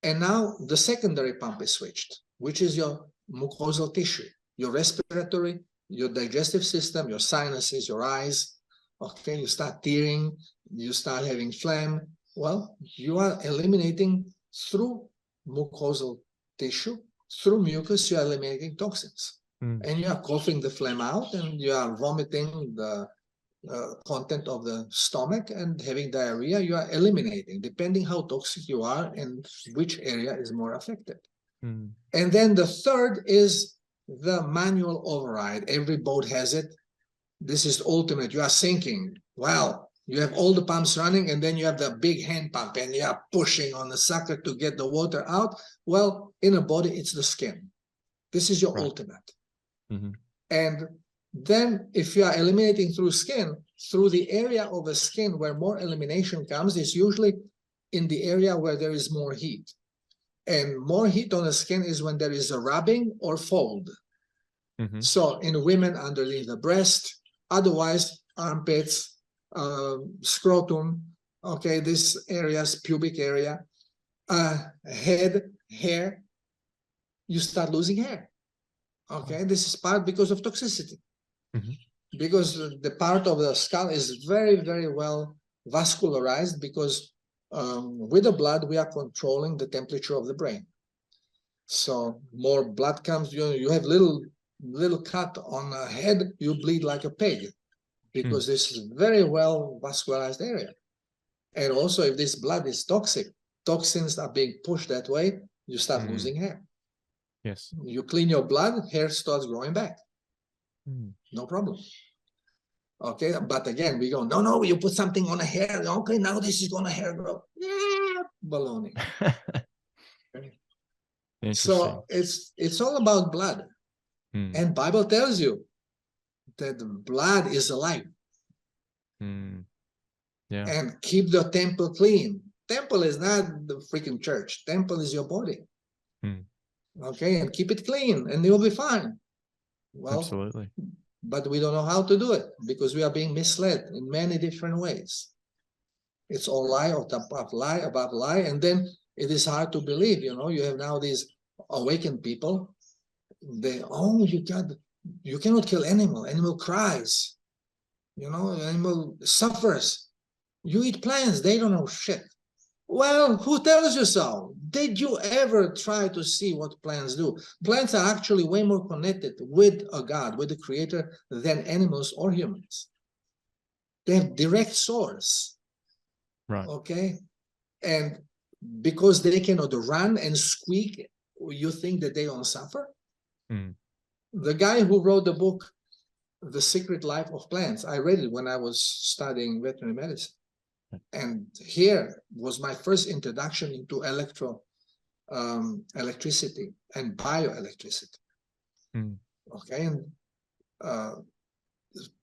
And now the secondary pump is switched, which is your mucosal tissue, your respiratory, your digestive system, your sinuses, your eyes. Okay, you start tearing, you start having phlegm. Well, you are eliminating through mucosal tissue, through mucus, you are eliminating toxins. And you are coughing the phlegm out, and you are vomiting the content of the stomach and having diarrhea, you are eliminating, depending how toxic you are and which area is more affected. Mm. And then the third is the manual override. Every boat has it. This is ultimate. You are sinking. Well, you have all the pumps running, and then you have the big hand pump, and you are pushing on the sucker to get the water out. Well, in a body, it's the skin. This is your ultimate. Mm-hmm. And then if you are eliminating through skin, through the area of the skin where more elimination comes is usually in the area where there is more heat. And more heat on the skin is when there is a rubbing or fold. Mm-hmm. So in women, underneath the breast, otherwise armpits, scrotum, okay, this areas, pubic area, head, hair, you start losing hair. Okay, this is part because of toxicity. Mm-hmm. Because the part of the skull is very, very well vascularized because with the blood, we are controlling the temperature of the brain. So more blood comes, you have little cut on a head, you bleed like a pig because this is very well vascularized area. And also if this blood is toxic, toxins are being pushed that way, you start losing hair. Yes. You clean your blood, hair starts growing back. No problem. Okay, but again, we go, no, you put something on a hair. Okay, now this is going to hair grow. Yeah, baloney. Okay. So it's all about blood. And Bible tells you that blood is alive. Yeah. And keep the temple clean. Temple is not the freaking church. Temple is your body. Okay, and keep it clean and you'll be fine. Well, absolutely. But we don't know how to do it because we are being misled in many different ways. It's all lie on top of lie above lie. And then it is hard to believe, you have now these awakened people. You cannot kill animal cries, animal suffers. You eat plants, they don't know shit. Well, who tells you so? Did you ever try to see what plants do? Plants are actually way more connected with a God, with the creator, than animals or humans. They have direct source. Right. Okay? And because they cannot run and squeak, you think that they don't suffer? The guy who wrote the book, The Secret Life of Plants, I read it when I was studying veterinary medicine. And here was my first introduction into electricity and bioelectricity. Okay, and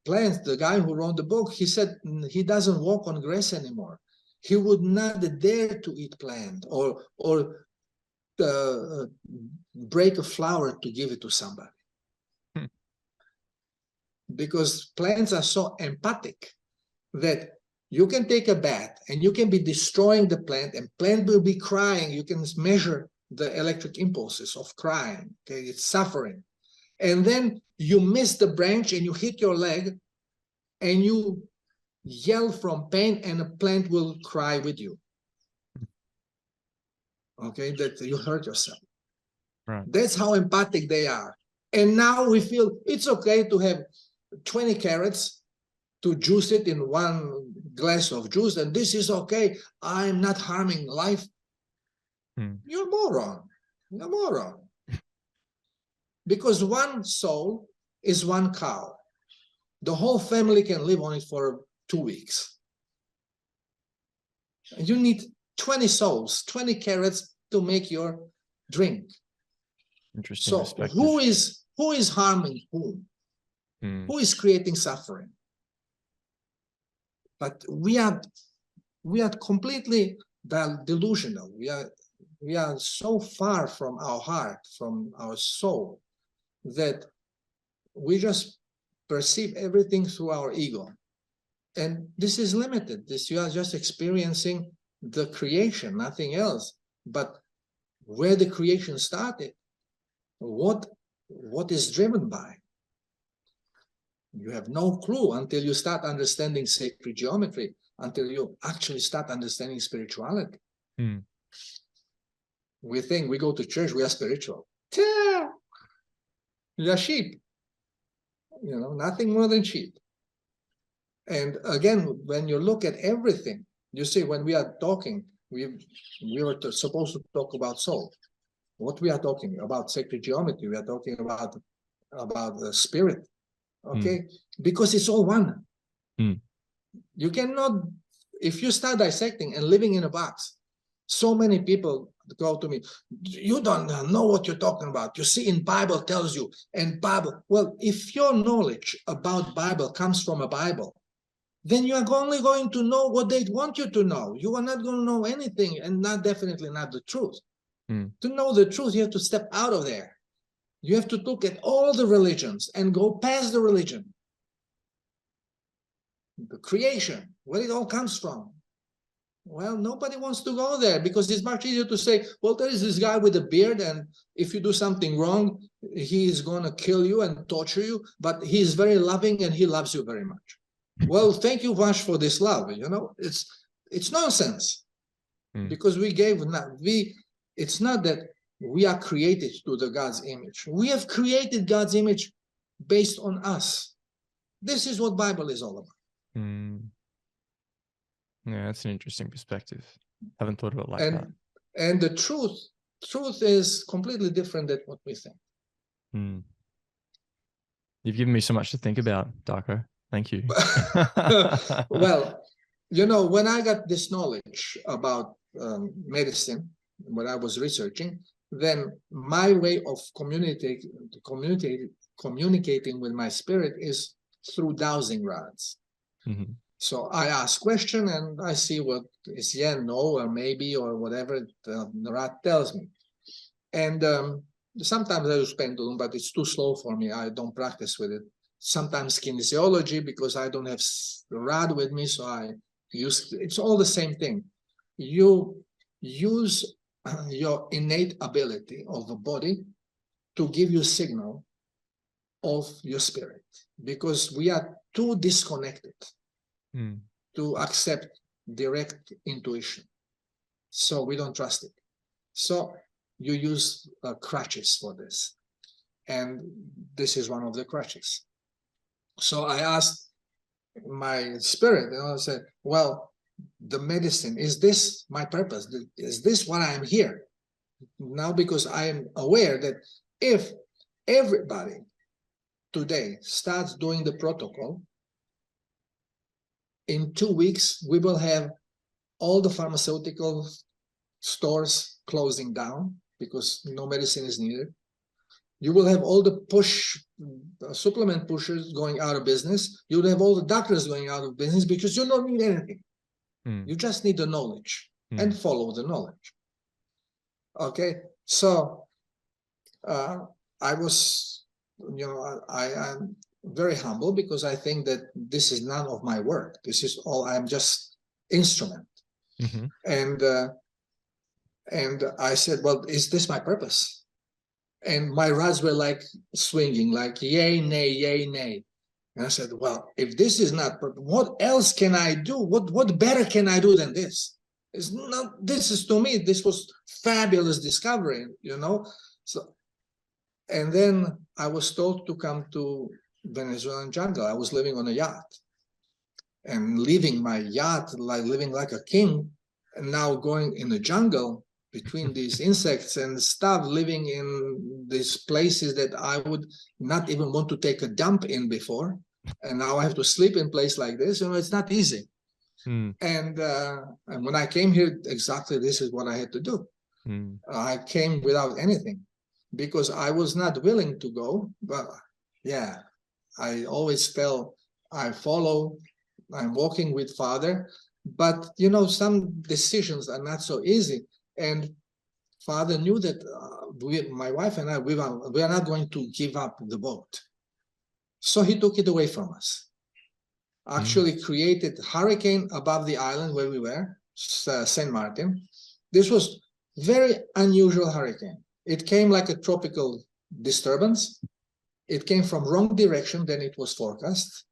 plants, the guy who wrote the book, he said he doesn't walk on grass anymore. He would not dare to eat plant or break a flower to give it to somebody. Because plants are so empathic that you can take a bath and you can be destroying the plant and plant will be crying. You can measure the electric impulses of crying. Okay, it's suffering. And then you miss the branch and you hit your leg and you yell from pain and the plant will cry with you. Okay, that you hurt yourself. Right. That's how empathic they are. And now we feel it's okay to have 20 carrots to juice it in one glass of juice, and this is okay. I'm not harming life. You're moron. You're moron. Because one soul is one cow. The whole family can live on it for 2 weeks. And you need 20 souls, 20 carrots to make your drink. Interesting. So perspective. who is harming whom? Who is creating suffering? But we are completely delusional. We are so far from our heart, from our soul, that we just perceive everything through our ego. And this is limited. You are just experiencing the creation, nothing else. But where the creation started, what is driven by? You have no clue until you start understanding sacred geometry, until you actually start understanding spirituality. We think we go to church, we are spiritual. Yeah. We are sheep. Nothing more than sheep. And again, when you look at everything, you see, when we are talking, we were supposed to talk about soul. What we are talking about, sacred geometry, we are talking about the spirit, okay? Because it's all one. You cannot, if you start dissecting and living in a box, so many people go to me, you don't know what you're talking about. You see, in Bible tells you, and Bible, well, if your knowledge about Bible comes from a Bible, then you are only going to know what they want you to know. You are not going to know anything, and definitely not the truth. To know the truth, you have to step out of there. You have to look at all the religions and go past the religion. The creation, where it all comes from. Well, nobody wants to go there because it's much easier to say, well, there is this guy with a beard, and if you do something wrong, he is going to kill you and torture you, but he is very loving and he loves you very much. Well, thank you much for this love. You know, it's nonsense because it's not that we are created to the God's image. We have created God's image based on us. This is what Bible is all about. Yeah, that's an interesting perspective. Haven't thought of it like that. And the truth is completely different than what we think. You've given me so much to think about, Darko. Thank you. Well, you know, when I got this knowledge about medicine, when I was researching, then my way of communicating with my spirit is through dowsing rods. So I ask question and I see what is yeah, no, or maybe, or whatever the rod tells me. And sometimes I use pendulum, but it's too slow for me. I don't practice with it. Sometimes kinesiology, because I don't have the rod with me, so I use, it's all the same thing. You use your innate ability of the body to give you signal of your spirit, because we are too disconnected to accept direct intuition. So we don't trust it. So you use crutches for this. And this is one of the crutches. So I asked my spirit, and I said, well, the medicine, is this my purpose? Is this why I'm here? Now, because I am aware that if everybody today starts doing the protocol, in 2 weeks, we will have all the pharmaceutical stores closing down because no medicine is needed. You will have all the supplement pushers going out of business. You will have all the doctors going out of business because you don't need anything. You just need the knowledge and follow the knowledge. Okay, so I was, you know, I am very humble because I think that this is none of my work. This is all, I'm just instrument. And I said, well, is this my purpose? And my rods were like swinging, like yay, nay, yay, nay. And I said, well, if this is not, what else can I do? What better can I do than this? It's not, this is, to me, this was fabulous discovery, you know? So, and then I was told to come to Venezuelan jungle. I was living on a yacht and leaving my yacht, like living like a king, and now going in the jungle between these insects and stuff, living in these places that I would not even want to take a dump in before. And now I have to sleep in a place like this. You know, it's not easy. And when I came here, exactly this is what I had to do. I came without anything because I was not willing to go. But yeah, I always felt I'm walking with Father. But, you know, some decisions are not so easy. And Father knew that my wife and I, we are not going to give up the boat. So he took it away from us. Actually created hurricane above the island where we were, St. Martin. This was very unusual hurricane. It came like a tropical disturbance. It came from wrong direction than it was forecast.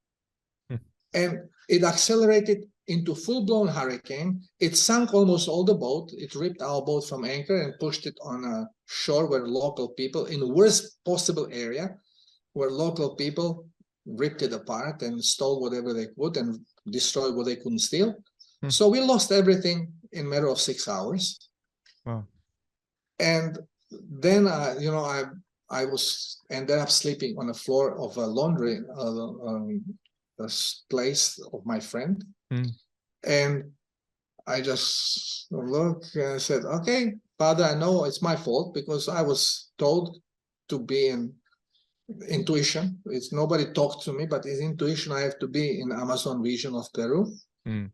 And it accelerated into full-blown hurricane. It sunk almost all the boat. It ripped our boat from anchor and pushed it on a shore where local people, in the worst possible area, where local people ripped it apart and stole whatever they could and destroyed what they couldn't steal. Hmm. So we lost everything in a matter of 6 hours. Wow. And then, I was ended up sleeping on the floor of a laundry place of my friend. Hmm. And I just looked and said, okay, Father, I know it's my fault because I was told to be in intuition. It's nobody talked to me, but it's intuition. I have to be in Amazon region of Peru. Hmm.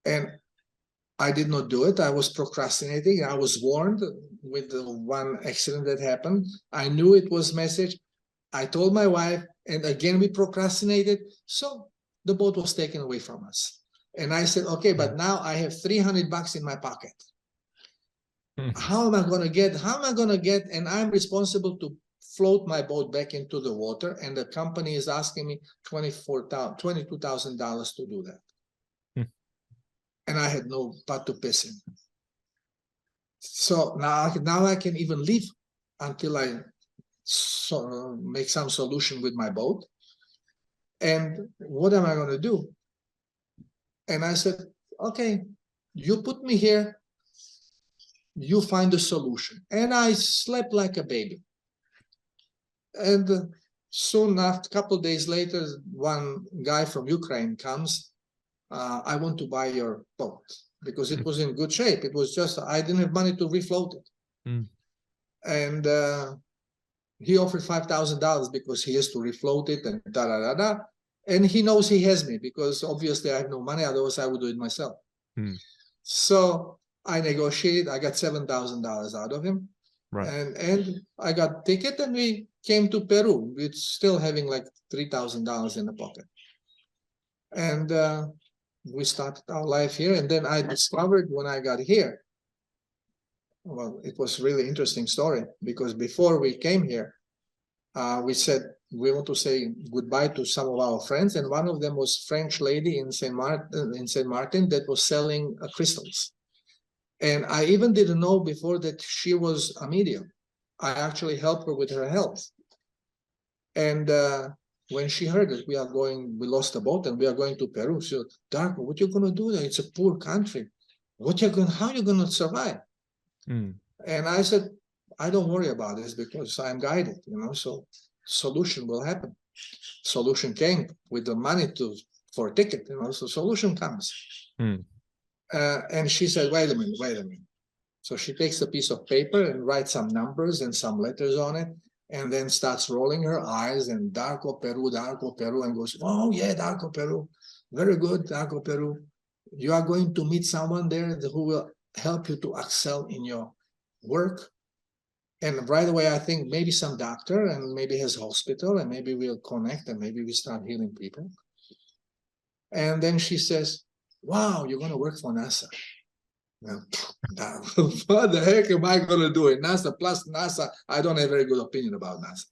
And I did not do it. I was procrastinating. I was warned with the one accident that happened. I knew it was message. I told my wife, and again we procrastinated. So the boat was taken away from us. And I said, okay, but now I have $300 in my pocket. How am I going to get? And I'm responsible to float my boat back into the water. And the company is asking me $22,000 to do that. And I had no pot to piss in. So now I can even leave until I make some solution with my boat. And what am I going to do? And I said, okay, you put me here, you find a solution. And I slept like a baby. And soon after, a couple of days later, one guy from Ukraine comes. I want to buy your boat because it was in good shape. It was just, I didn't have money to refloat it. And he offered $5,000 because he has to refloat it and da-da-da-da. And he knows he has me because obviously I have no money. Otherwise, I would do it myself. So I negotiated. I got $7,000 out of him. Right. And I got ticket and we came to Peru with still having like $3,000 in the pocket. And we started our life here. And then I discovered when I got here, well, it was a really interesting story because before we came here, we said we want to say goodbye to some of our friends. And one of them was French lady in Saint Martin that was selling crystals. And I even didn't know before that she was a medium. I actually helped her with her health. And when she heard that we lost the boat and we are going to Peru, she said, Darko, what you gonna do there? It's a poor country. How you gonna survive? And I said, I don't worry about this because I'm guided, so solution will happen. Solution came with the money for a ticket, so solution comes. And she said, wait a minute. So she takes a piece of paper and writes some numbers and some letters on it, and then starts rolling her eyes and Darko Peru, and goes, oh yeah, Darko Peru, very good, Darko Peru. You are going to meet someone there who will help you to excel in your work. And right away, I think maybe some doctor and maybe his hospital, and maybe we'll connect and maybe we start healing people. And then she says, wow, you're going to work for NASA. What the heck am I going to do in NASA? Plus NASA, I don't have a very good opinion about NASA.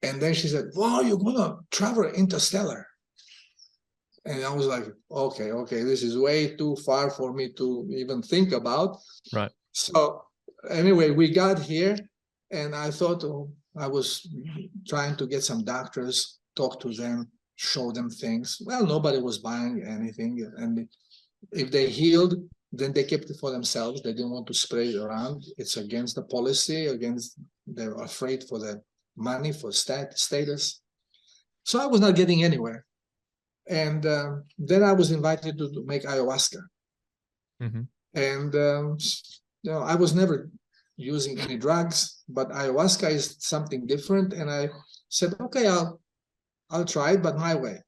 And then she said, wow, you're going to travel interstellar. And I was like, okay, this is way too far for me to even think about. Right. So anyway, we got here and I thought I was trying to get some doctors, talk to them, show them things. Well, nobody was buying anything. And if they healed, then they kept it for themselves. They didn't want to spread it around. It's against the policy, they were afraid for the money, for status. So I was not getting anywhere. And then I was invited to make ayahuasca. And I was never using any drugs, but ayahuasca is something different. And I said, okay, I'll try it, but my way.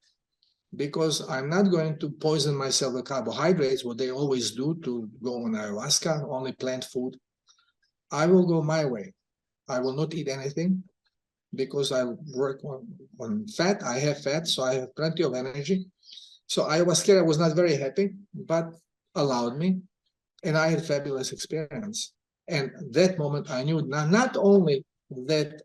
Because I'm not going to poison myself with carbohydrates, what they always do to go on ayahuasca, only plant food. I will go my way. I will not eat anything because I work on fat. I have fat, so I have plenty of energy. So ayahuasca was not very happy, but allowed me. And I had fabulous experience. And that moment I knew not only that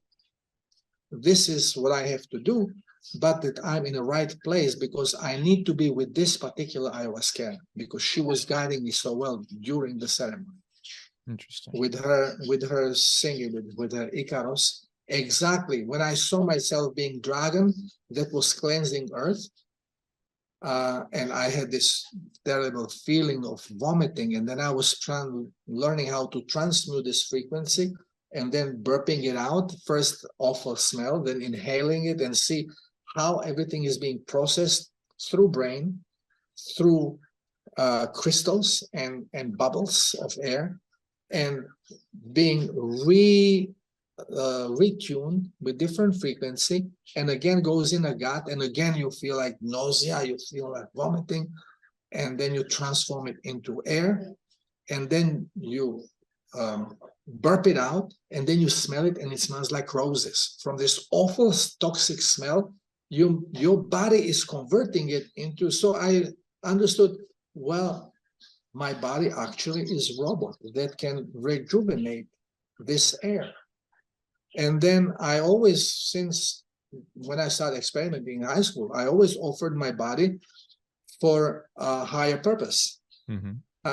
this is what I have to do, but that I'm in the right place because I need to be with this particular ayahuasca because she was guiding me so well during the ceremony. Interesting. With her singing, with her Icaros. exactly. When I saw myself being dragon that was cleansing earth, and I had this terrible feeling of vomiting, and then I was learning how to transmute this frequency, and then burping it out. First awful smell, then inhaling it, and see how everything is being processed through brain, through crystals and bubbles of air, and being retuned with different frequency, and again goes in a gut, and again you feel like nausea, you feel like vomiting, and then you transform it into air, and then you burp it out, and then you smell it, and it smells like roses. From this awful toxic smell, your body is converting it into. So I understood, well, my body actually is a robot that can rejuvenate this air. And then I always, since when I started experimenting in high school, I always offered my body for a higher purpose.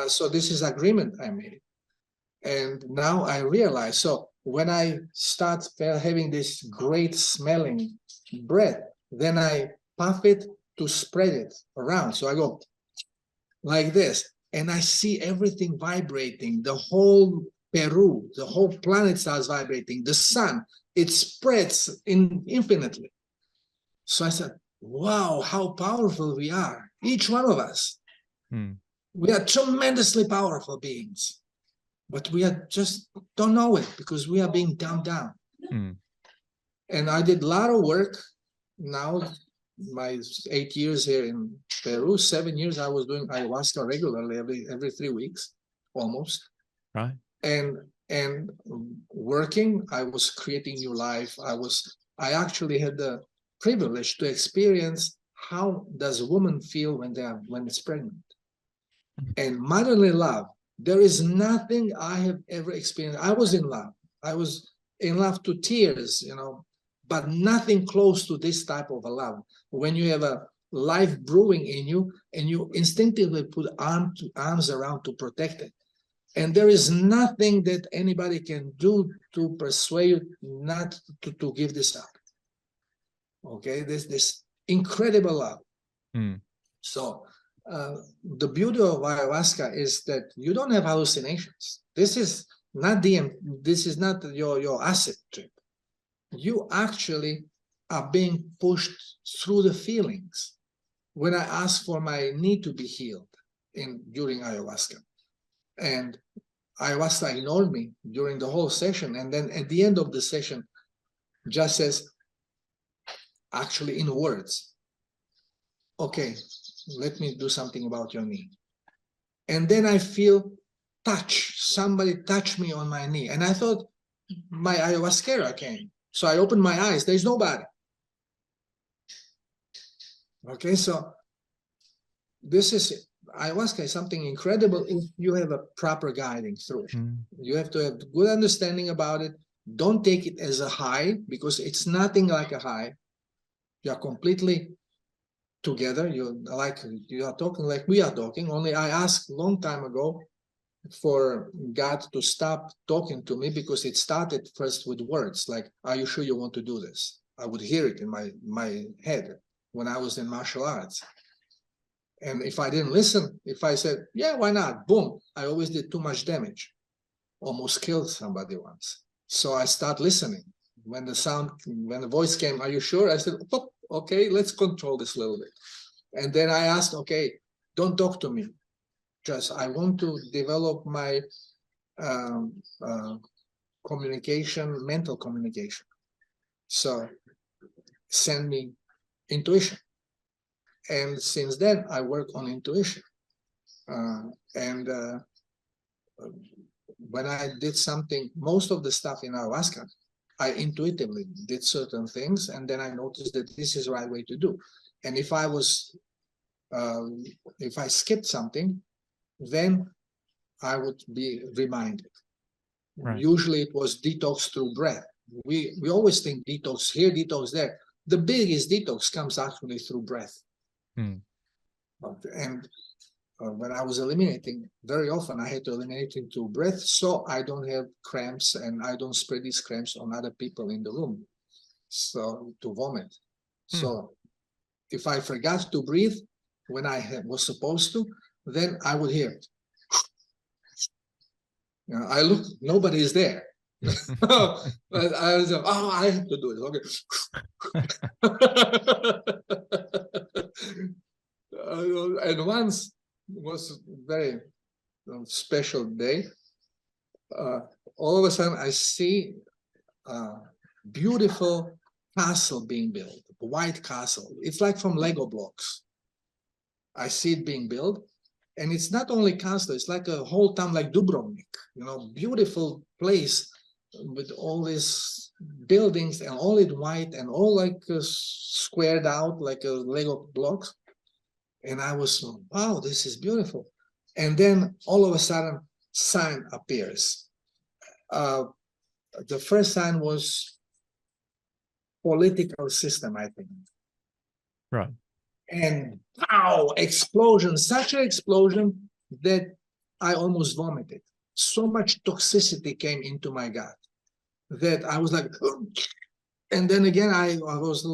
So this is agreement I made. And now I realize, so when I start having this great smelling breath, then I puff it to spread it around. So I go like this, and I see everything vibrating. The whole Peru, the whole planet starts vibrating. The sun, it spreads infinitely. So I said, wow, how powerful we are, each one of us. We are tremendously powerful beings, but we are just don't know it because we are being dumbed down. And I did a lot of work. Now, my 8 years here in Peru, 7 years I was doing ayahuasca regularly every 3 weeks, almost. Right. And working, I was creating new life. I actually had the privilege to experience how does a woman feel when it's pregnant. And motherly love, there is nothing I have ever experienced. I was in love. I was in love to tears, but nothing close to this type of a love. When you have a life brewing in you and you instinctively put arms around to protect it. And there is nothing that anybody can do to persuade you not to give this up. Okay, this incredible love. So the beauty of ayahuasca is that you don't have hallucinations. This is not your acid trip. You actually are being pushed through the feelings. When I asked for my knee to be healed during ayahuasca, and ayahuasca ignored me during the whole session, and then at the end of the session just says, actually in words, okay, let me do something about your knee. And then I feel somebody touch me on my knee, and I thought my ayahuasquera came. So I opened my eyes, there's nobody. Okay, so ayahuasca is something incredible if you have a proper guiding through it. You have to have good understanding about it. Don't take it as a high, because it's nothing like a high. You are completely together. You are talking like we are talking, only I asked a long time ago for God to stop talking to me, because it started first with words like, are you sure you want to do this? I would hear it in my head when I was in martial arts. And if I didn't listen, if I said, yeah, why not? Boom, I always did too much damage. Almost killed somebody once. So I start listening. When the voice came, are you sure? I said, oh, okay, let's control this a little bit. And then I asked, okay, don't talk to me. Just, I want to develop my communication, mental communication. So send me intuition. And since then, I work on intuition. When I did something, most of the stuff in ayahuasca, I intuitively did certain things, and then I noticed that this is the right way to do. And if I skipped something, then I would be reminded. Right. Usually it was detox through breath. We always think detox here, detox there. The biggest detox comes actually through breath. And when I was eliminating, very often I had to eliminate into breath, so I don't have cramps and I don't spread these cramps on other people in the room. So to vomit. So if I forgot to breathe when I was supposed to, then I would hear it. I look, nobody is there. But I was like, oh, I have to do it. Okay. And once was a very special day. All of a sudden, I see a beautiful castle being built, a white castle. It's like from Lego blocks. I see it being built. And it's not only castle, it's like a whole town like Dubrovnik, beautiful place with all these buildings and all it white and all like squared out like a Lego blocks. And I was, wow, this is beautiful. And then all of a sudden, sign appears. The first sign was political system, I think. Right. And wow, explosion, such an explosion that I almost vomited. So much toxicity came into my gut that I was like, and then again, I was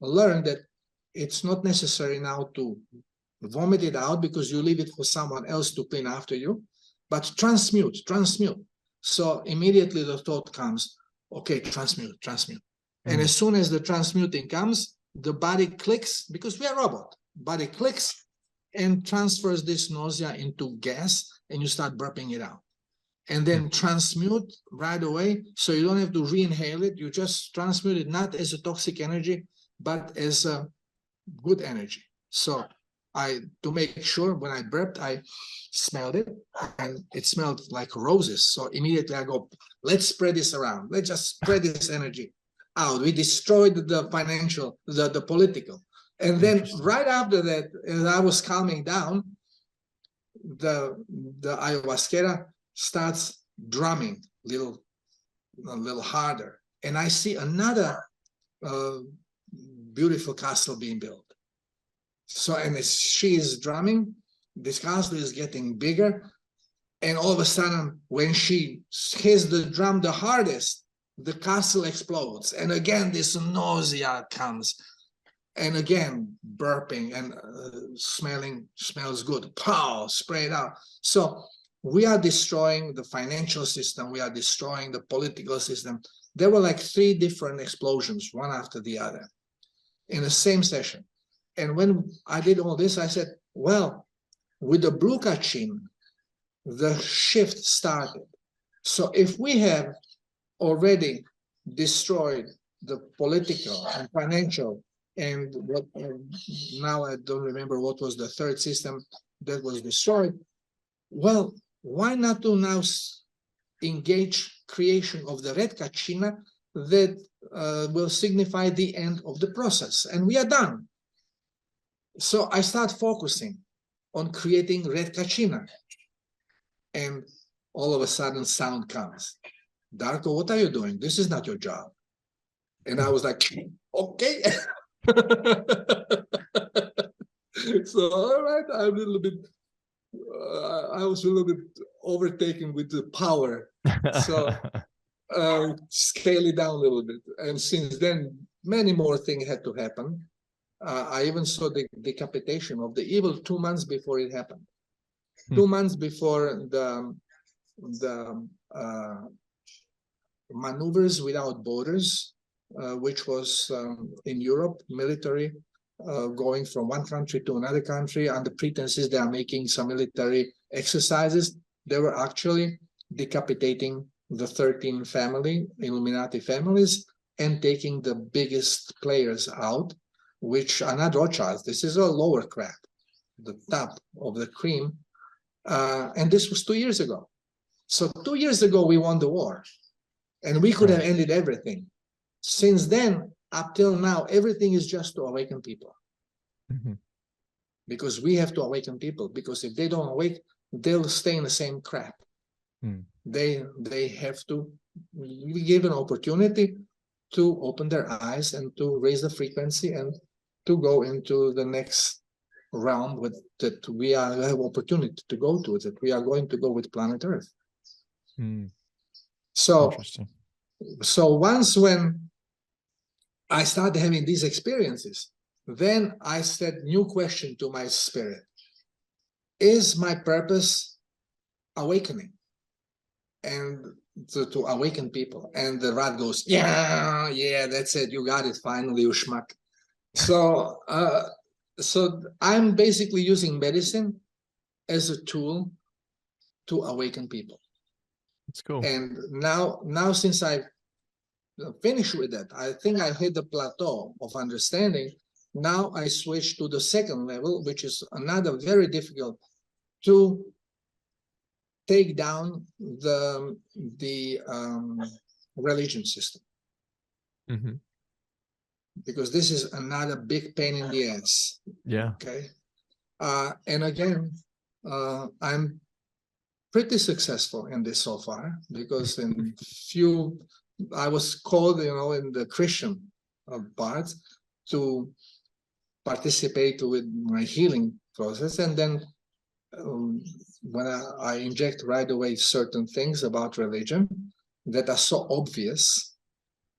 learned that it's not necessary now to vomit it out because you leave it for someone else to clean after you, but transmute. So immediately the thought comes, okay, transmute. And as soon as the transmuting comes, the body clicks, because we are robot, body clicks and transfers this nausea into gas, and you start burping it out. And then transmute right away, so you don't have to re-inhale it. You just transmute it not as a toxic energy, but as a good energy. So to make sure, when I burped, I smelled it, and it smelled like roses. So immediately I go, let's spread this around. Let's just spread this energy out. We destroyed the financial, the political. And then right after that, as I was calming down, the ayahuasquera starts drumming a little harder. And I see another beautiful castle being built. So, and as she is drumming, this castle is getting bigger. And all of a sudden, when she hits the drum the hardest, the castle explodes. And again, this nausea comes. And again, burping and smells good. Pow, spray it out. So we are destroying the financial system. We are destroying the political system. There were like 3 different explosions, one after the other, in the same session. And when I did all this, I said, well, with the blue kachin, the shift started. So if we have already destroyed the political and financial, and what now I don't remember what was the third system that was destroyed, well, why not to now engage creation of the red kachina that will signify the end of the process? And we are done. So I start focusing on creating red kachina. And all of a sudden sound comes. Darko, what are you doing? This is not your job. And I was like, okay. So, all right, I was a little bit overtaken with the power. So scale it down a little bit. And since then, many more things had to happen. I even saw the decapitation of the evil 2 months before it happened. 2 months before the maneuvers without borders, which was in Europe, military going from one country to another country under pretenses they are making some military exercises. They were actually decapitating the 13 Illuminati families, and taking the biggest players out, which are not Rothschilds. This is a lower crap, the top of the cream. And this was 2 years ago. So 2 years ago, we won the war, and we could have ended everything. Since then, up till now, everything is just to awaken people. Because we have to awaken people, because if they don't awake, they'll stay in the same crap. They have to give an opportunity to open their eyes and to raise the frequency and to go into the next realm that we have opportunity to go to, that we are going to go with planet Earth. So, Interesting. so once when I started having these experiences, then I said new question to my spirit. Is my purpose awakening? And to awaken people? And the rat goes, yeah, that's it. You got it. Finally, you schmuck. So, so I'm basically using medicine as a tool to awaken people. That's cool. And now since I finished with that, I think I hit the plateau of understanding. Now I switch to the second level, which is another very difficult, to take down the religion system. Because this is another big pain in the ass. Yeah. Okay. And again, I'm pretty successful in this so far, because I was called, in the Christian part to participate with my healing process. And then when I inject right away certain things about religion that are so obvious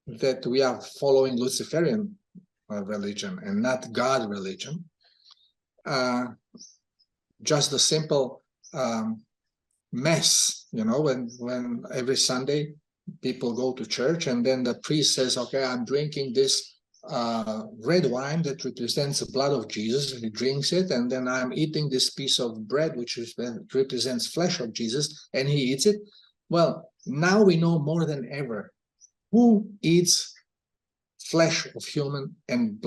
that we are following Luciferian religion and not God religion, just the simple mess, when every Sunday people go to church and then the priest says, okay, I'm drinking this red wine that represents the blood of Jesus, and he drinks it, and then I'm eating this piece of bread which represents flesh of Jesus, and he eats it. Well, now we know more than ever who eats flesh of human and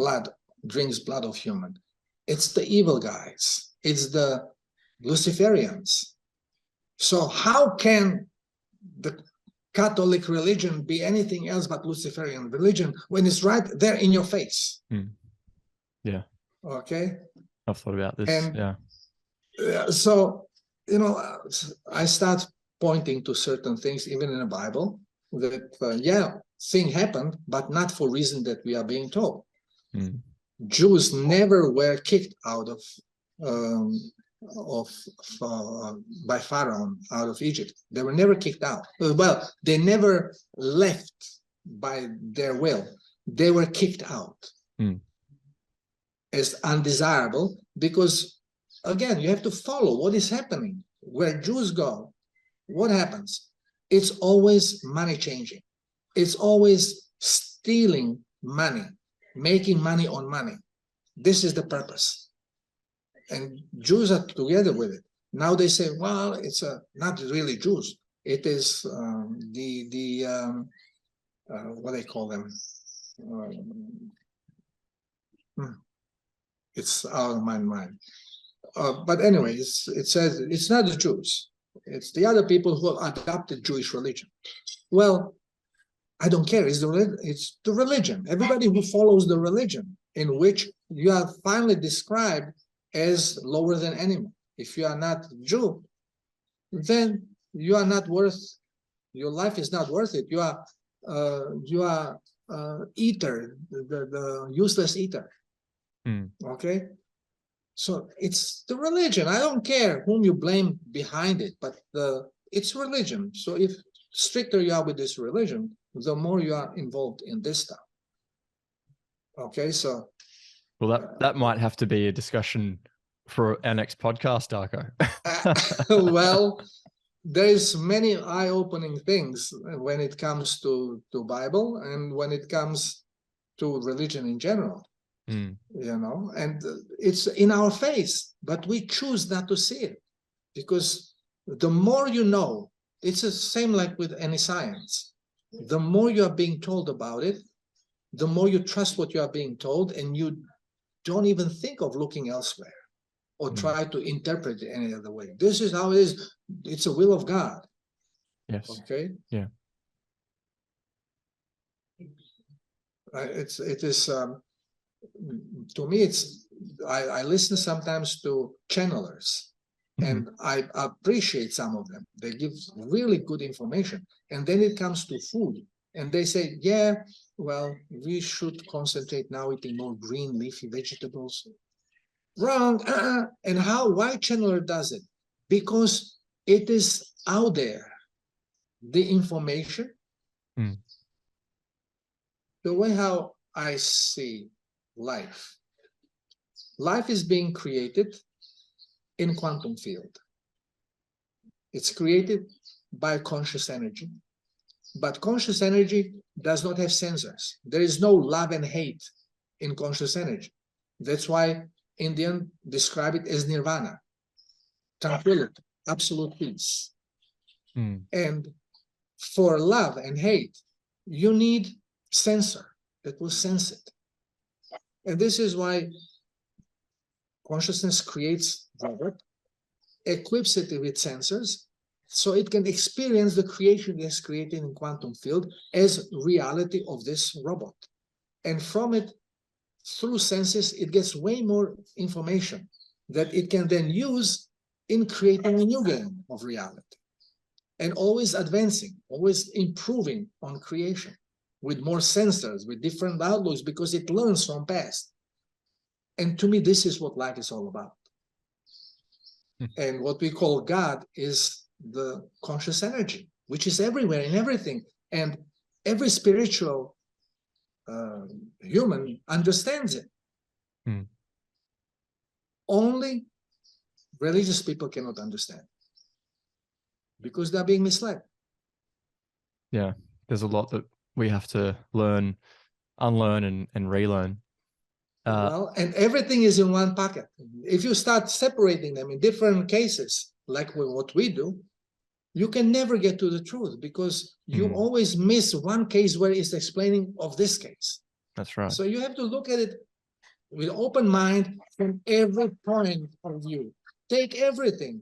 drinks blood of human. It's the evil guys. It's the Luciferians. So how can the Catholic religion be anything else but Luciferian religion when it's right there in your face? Yeah. Okay. I've thought about this. And yeah. So, I start pointing to certain things, even in the Bible, that, thing happened, but not for reason that we are being told. Jews never were kicked out by Pharaoh out of Egypt. They were never kicked out. Well, they never left by their will. They were kicked out as undesirable, because, again, you have to follow what is happening. Where Jews go, what happens? It's always money changing. It's always stealing money, making money on money. This is the purpose. And Jews are together with it. Now they say, well, it's not really Jews. It is what they call them. It's out of my mind. But anyway, it says it's not the Jews. It's the other people who have adopted Jewish religion. Well, I don't care. It's the religion. Everybody who follows the religion in which you are finally described as lower than animal. If you are not Jew, then you are not worth. Your life is not worth it. You are eater, the useless eater. Okay. So it's the religion. I don't care whom you blame behind it, but it's religion. So if stricter you are with this religion, the more you are involved in this stuff. Okay, so. Well, that might have to be a discussion for our next podcast, Darko. Well, there's many eye-opening things when it comes to Bible and when it comes to religion in general. And it's in our face, but we choose not to see it, because the more you know, it's the same like with any science. The more you are being told about it, the more you trust what you are being told, and you don't even think of looking elsewhere or try to interpret it any other way. This is how it is. It's a will of God. Yes. Okay. Yeah. It is. To me, it's. I listen sometimes to channelers, and I appreciate some of them. They give really good information. And then it comes to food, and they say, "Yeah, well, we should concentrate now eating more green leafy vegetables." wrong. And why channeler does it? Because it is out there, the information. The way how I see life is being created in quantum field. It's created by conscious energy, but conscious energy does not have sensors. There is no love and hate in conscious energy. That's why Indians describe it as nirvana, tranquility, absolute peace. And for love and hate, you need sensor that will sense it. And this is why consciousness creates robot, equips it with sensors, so it can experience the creation that's created in quantum field as reality of this robot. And from it, through senses, it gets way more information that it can then use in creating a new game of reality. And always advancing, always improving on creation with more sensors, with different outlooks, because it learns from past. And to me, this is what life is all about. And what we call God is the conscious energy, which is everywhere in everything. And every spiritual human understands it. Only religious people cannot understand because they're being misled. Yeah, there's a lot that we have to learn, unlearn, and relearn. Well, and everything is in one pocket. If you start separating them in different cases, like what we do, you can never get to the truth because you always miss one case where it's explaining of this case. That's right. So you have to look at it with open mind from every point of view. Take everything,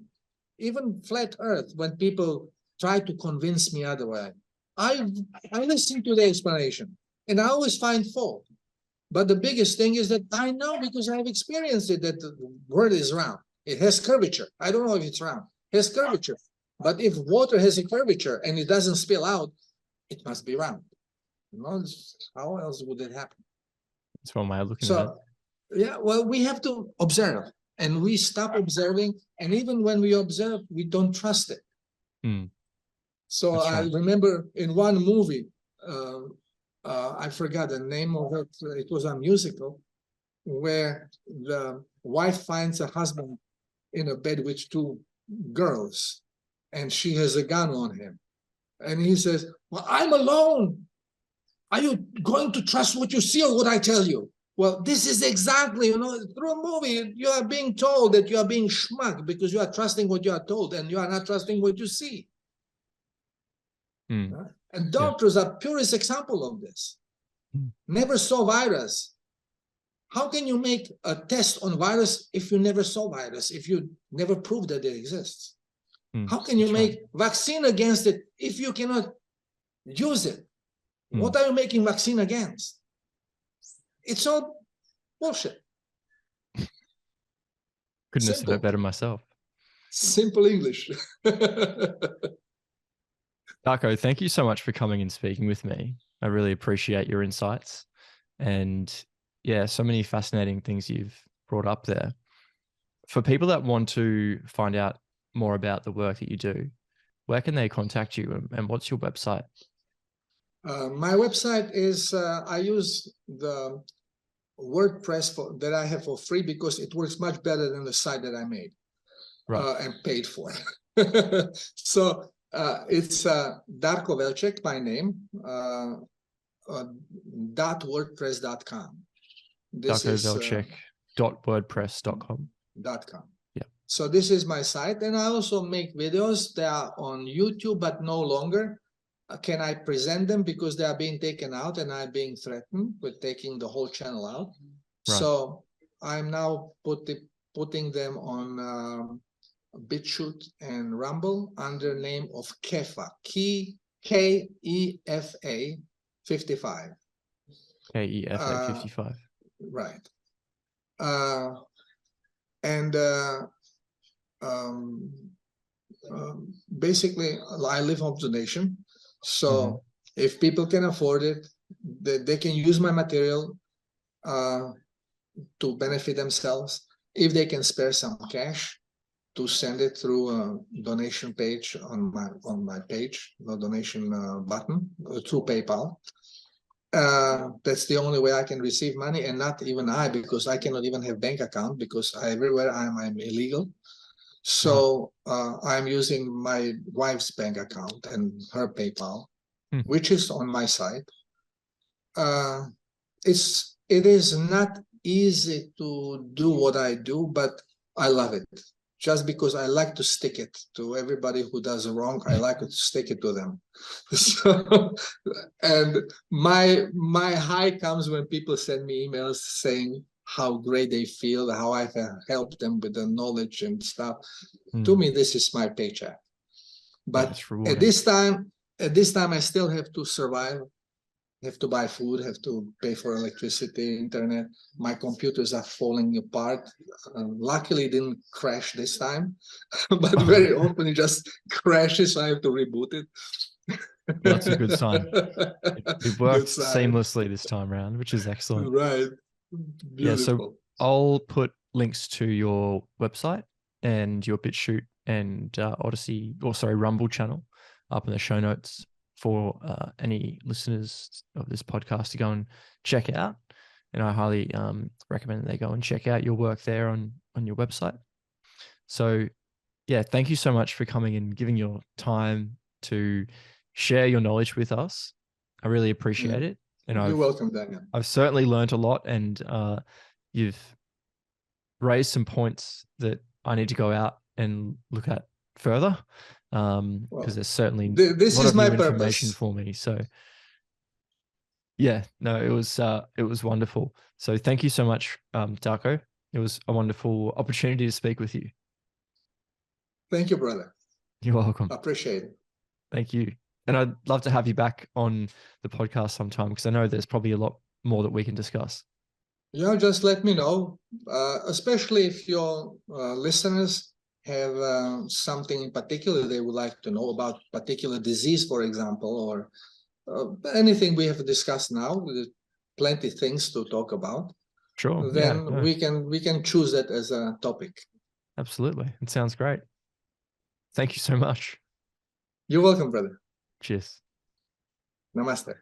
even flat earth, when people try to convince me otherwise. I listen to the explanation and I always find fault. But the biggest thing is that I know because I've experienced it that the world is round. It has curvature. I don't know if it's round. It has curvature. But if water has a curvature and it doesn't spill out, it must be round. You know, how else would it happen? That's one way of looking at it. Yeah, well, we have to observe and we stop observing. And even when we observe, we don't trust it. So That's I right. remember in one movie, I forgot the name of it. It was a musical where the wife finds a husband in a bed with two girls and she has a gun on him. And he says, well, I'm alone. Are you going to trust what you see or what I tell you? Well, this is exactly, through a movie, you are being told that you are being schmuck because you are trusting what you are told and you are not trusting what you see. And doctors are purest example of this. Never saw virus. How can you make a test on virus if you never saw virus, if you never prove that it exists? How can you make vaccine against it if you cannot use it? What are you making vaccine against? It's all bullshit. Couldn't have said it better myself. Simple English. Darko, thank you so much for coming and speaking with me. I really appreciate your insights. And yeah, so many fascinating things you've brought up there. For people that want to find out more about the work that you do, where can they contact you and what's your website? My website is, I use the WordPress that I have for free because it works much better than the site that I made and paid for. So it's Darko Velcek, my name, .wordpress.com. Darko Velcek .wordpress.com. Yeah. So this is my site, and I also make videos. They are on YouTube, but no longer can I present them because they are being taken out, and I'm being threatened with taking the whole channel out. So I'm now putting them on BitChute and Rumble under name of Kefa, K-E-F-A 55. KEFA 55. Right. Basically, I live on donation. So if people can afford it, they can use my material to benefit themselves. if they can spare some cash, to send it through a donation page on my page, the donation button, through PayPal. That's the only way I can receive money, and not even I, because I cannot even have bank account, because everywhere I'm illegal. So I'm using my wife's bank account and her PayPal, which is on my site. It is not easy to do what I do, but I love it. Just because I like to stick it to everybody who does wrong, I like to stick it to them. So, and my high comes when people send me emails saying how great they feel, how I can help them with the knowledge and stuff. To me, this is my paycheck. But at this time, I still have to survive. Have to buy food, have to pay for electricity, internet. My computers are falling apart. Luckily, it didn't crash this time, but very often it just crashes, so I have to reboot it. Well, that's a good sign. It worked seamlessly this time around, which is excellent. Right. Beautiful. Yeah, so I'll put links to your website and your BitChute and Rumble channel up in the show notes for any listeners of this podcast to go and check out. And I highly recommend that they go and check out your work there on your website. So yeah, thank you so much for coming and giving your time to share your knowledge with us. I really appreciate it. And you're welcome, Daniel. I've certainly learned a lot, and you've raised some points that I need to go out and look at further. Because there's certainly this is my information purpose for me. So yeah, no, it was wonderful. So thank you so much, Darko. It was a wonderful opportunity to speak with you. Thank you, brother. You're welcome. Appreciate it. Thank you. And I'd love to have you back on the podcast sometime, because I know there's probably a lot more that we can discuss. Yeah, just let me know, especially if your listeners have something in particular they would like to know about, particular disease, for example, or anything we have discussed now. There's plenty of things to talk about. Sure. Then we can choose that as a topic. Absolutely. It sounds great. Thank you so much. You're welcome, brother. Cheers. Namaste.